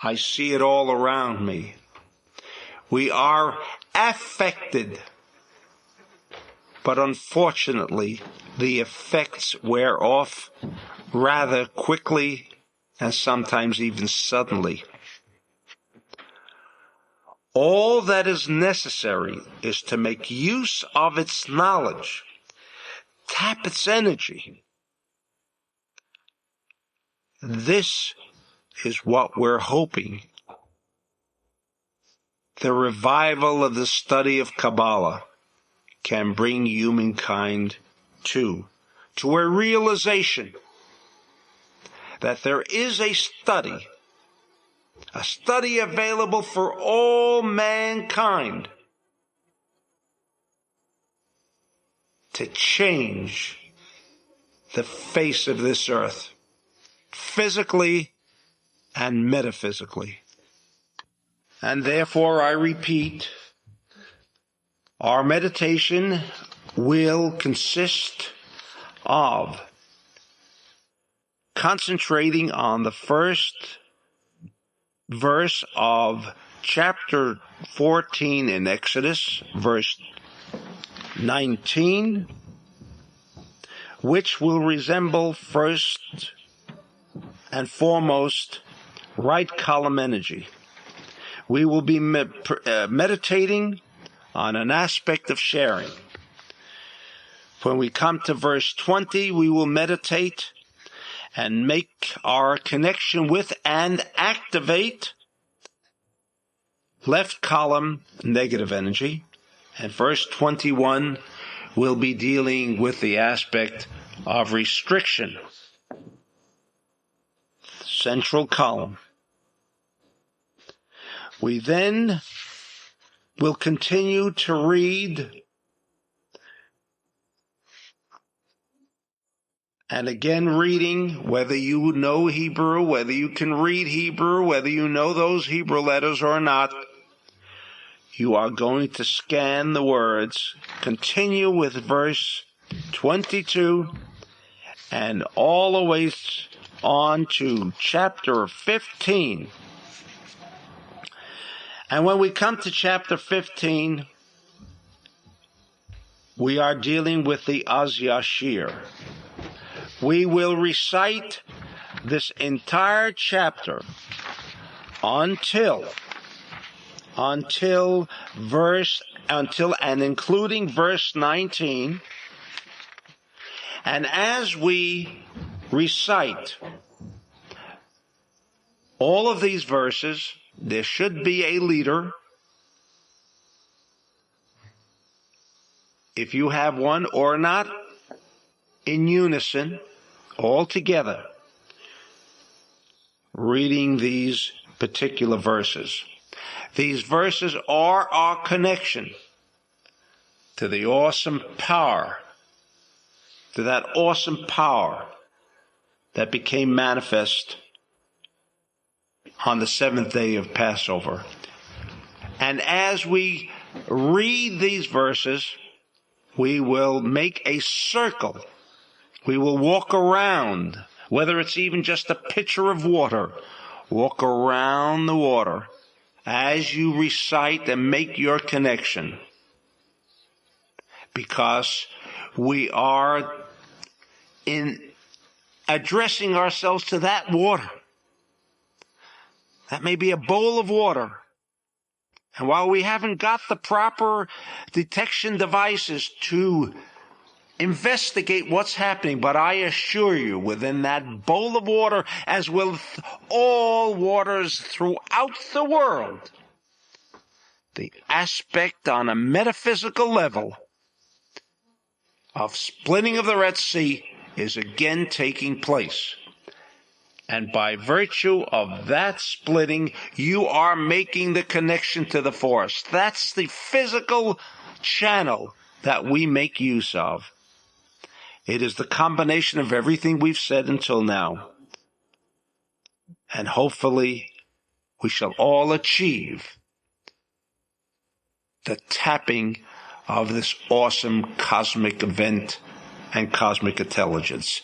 I see it all around me. We are affected, but unfortunately, the effects wear off rather quickly and sometimes even suddenly. All that is necessary is to make use of its knowledge, tap its energy. This is what we're hoping. The revival of the study of Kabbalah can bring humankind to a realization that there is a study available for all mankind to change the face of this earth, physically and metaphysically. And therefore, I repeat, our meditation will consist of concentrating on the first verse of chapter 14 in Exodus, verse 19, which will resemble first and foremost right column energy. We will be meditating on an aspect of sharing. When we come to verse 20, we will meditate and make our connection with and activate left column negative energy. And verse 21 will be dealing with the aspect of restriction, central column. We then will continue to read and again reading, whether you know Hebrew, whether you can read Hebrew, whether you know those Hebrew letters or not, you are going to scan the words, continue with verse 22, and all the way on to chapter 15. And when we come to chapter 15, we are dealing with the Az Yashir. We will recite this entire chapter until and including verse 19. And as we recite all of these verses, there should be a leader. If you have one or not, in unison, all together, reading these particular verses. These verses are our connection to the awesome power, to that awesome power that became manifest on the seventh day of Passover. And as we read these verses, we will make a circle. We will walk around, whether it's even just a pitcher of water, walk around the water as you recite and make your connection. Because we are in addressing ourselves to that water. That may be a bowl of water. And while we haven't got the proper detection devices to investigate what's happening, but I assure you, within that bowl of water, as with all waters throughout the world, the aspect on a metaphysical level of splitting of the Red Sea is again taking place. And by virtue of that splitting, you are making the connection to the force. That's the physical channel that we make use of. It is the combination of everything we've said until now. And hopefully we shall all achieve the tapping of this awesome cosmic event and cosmic intelligence.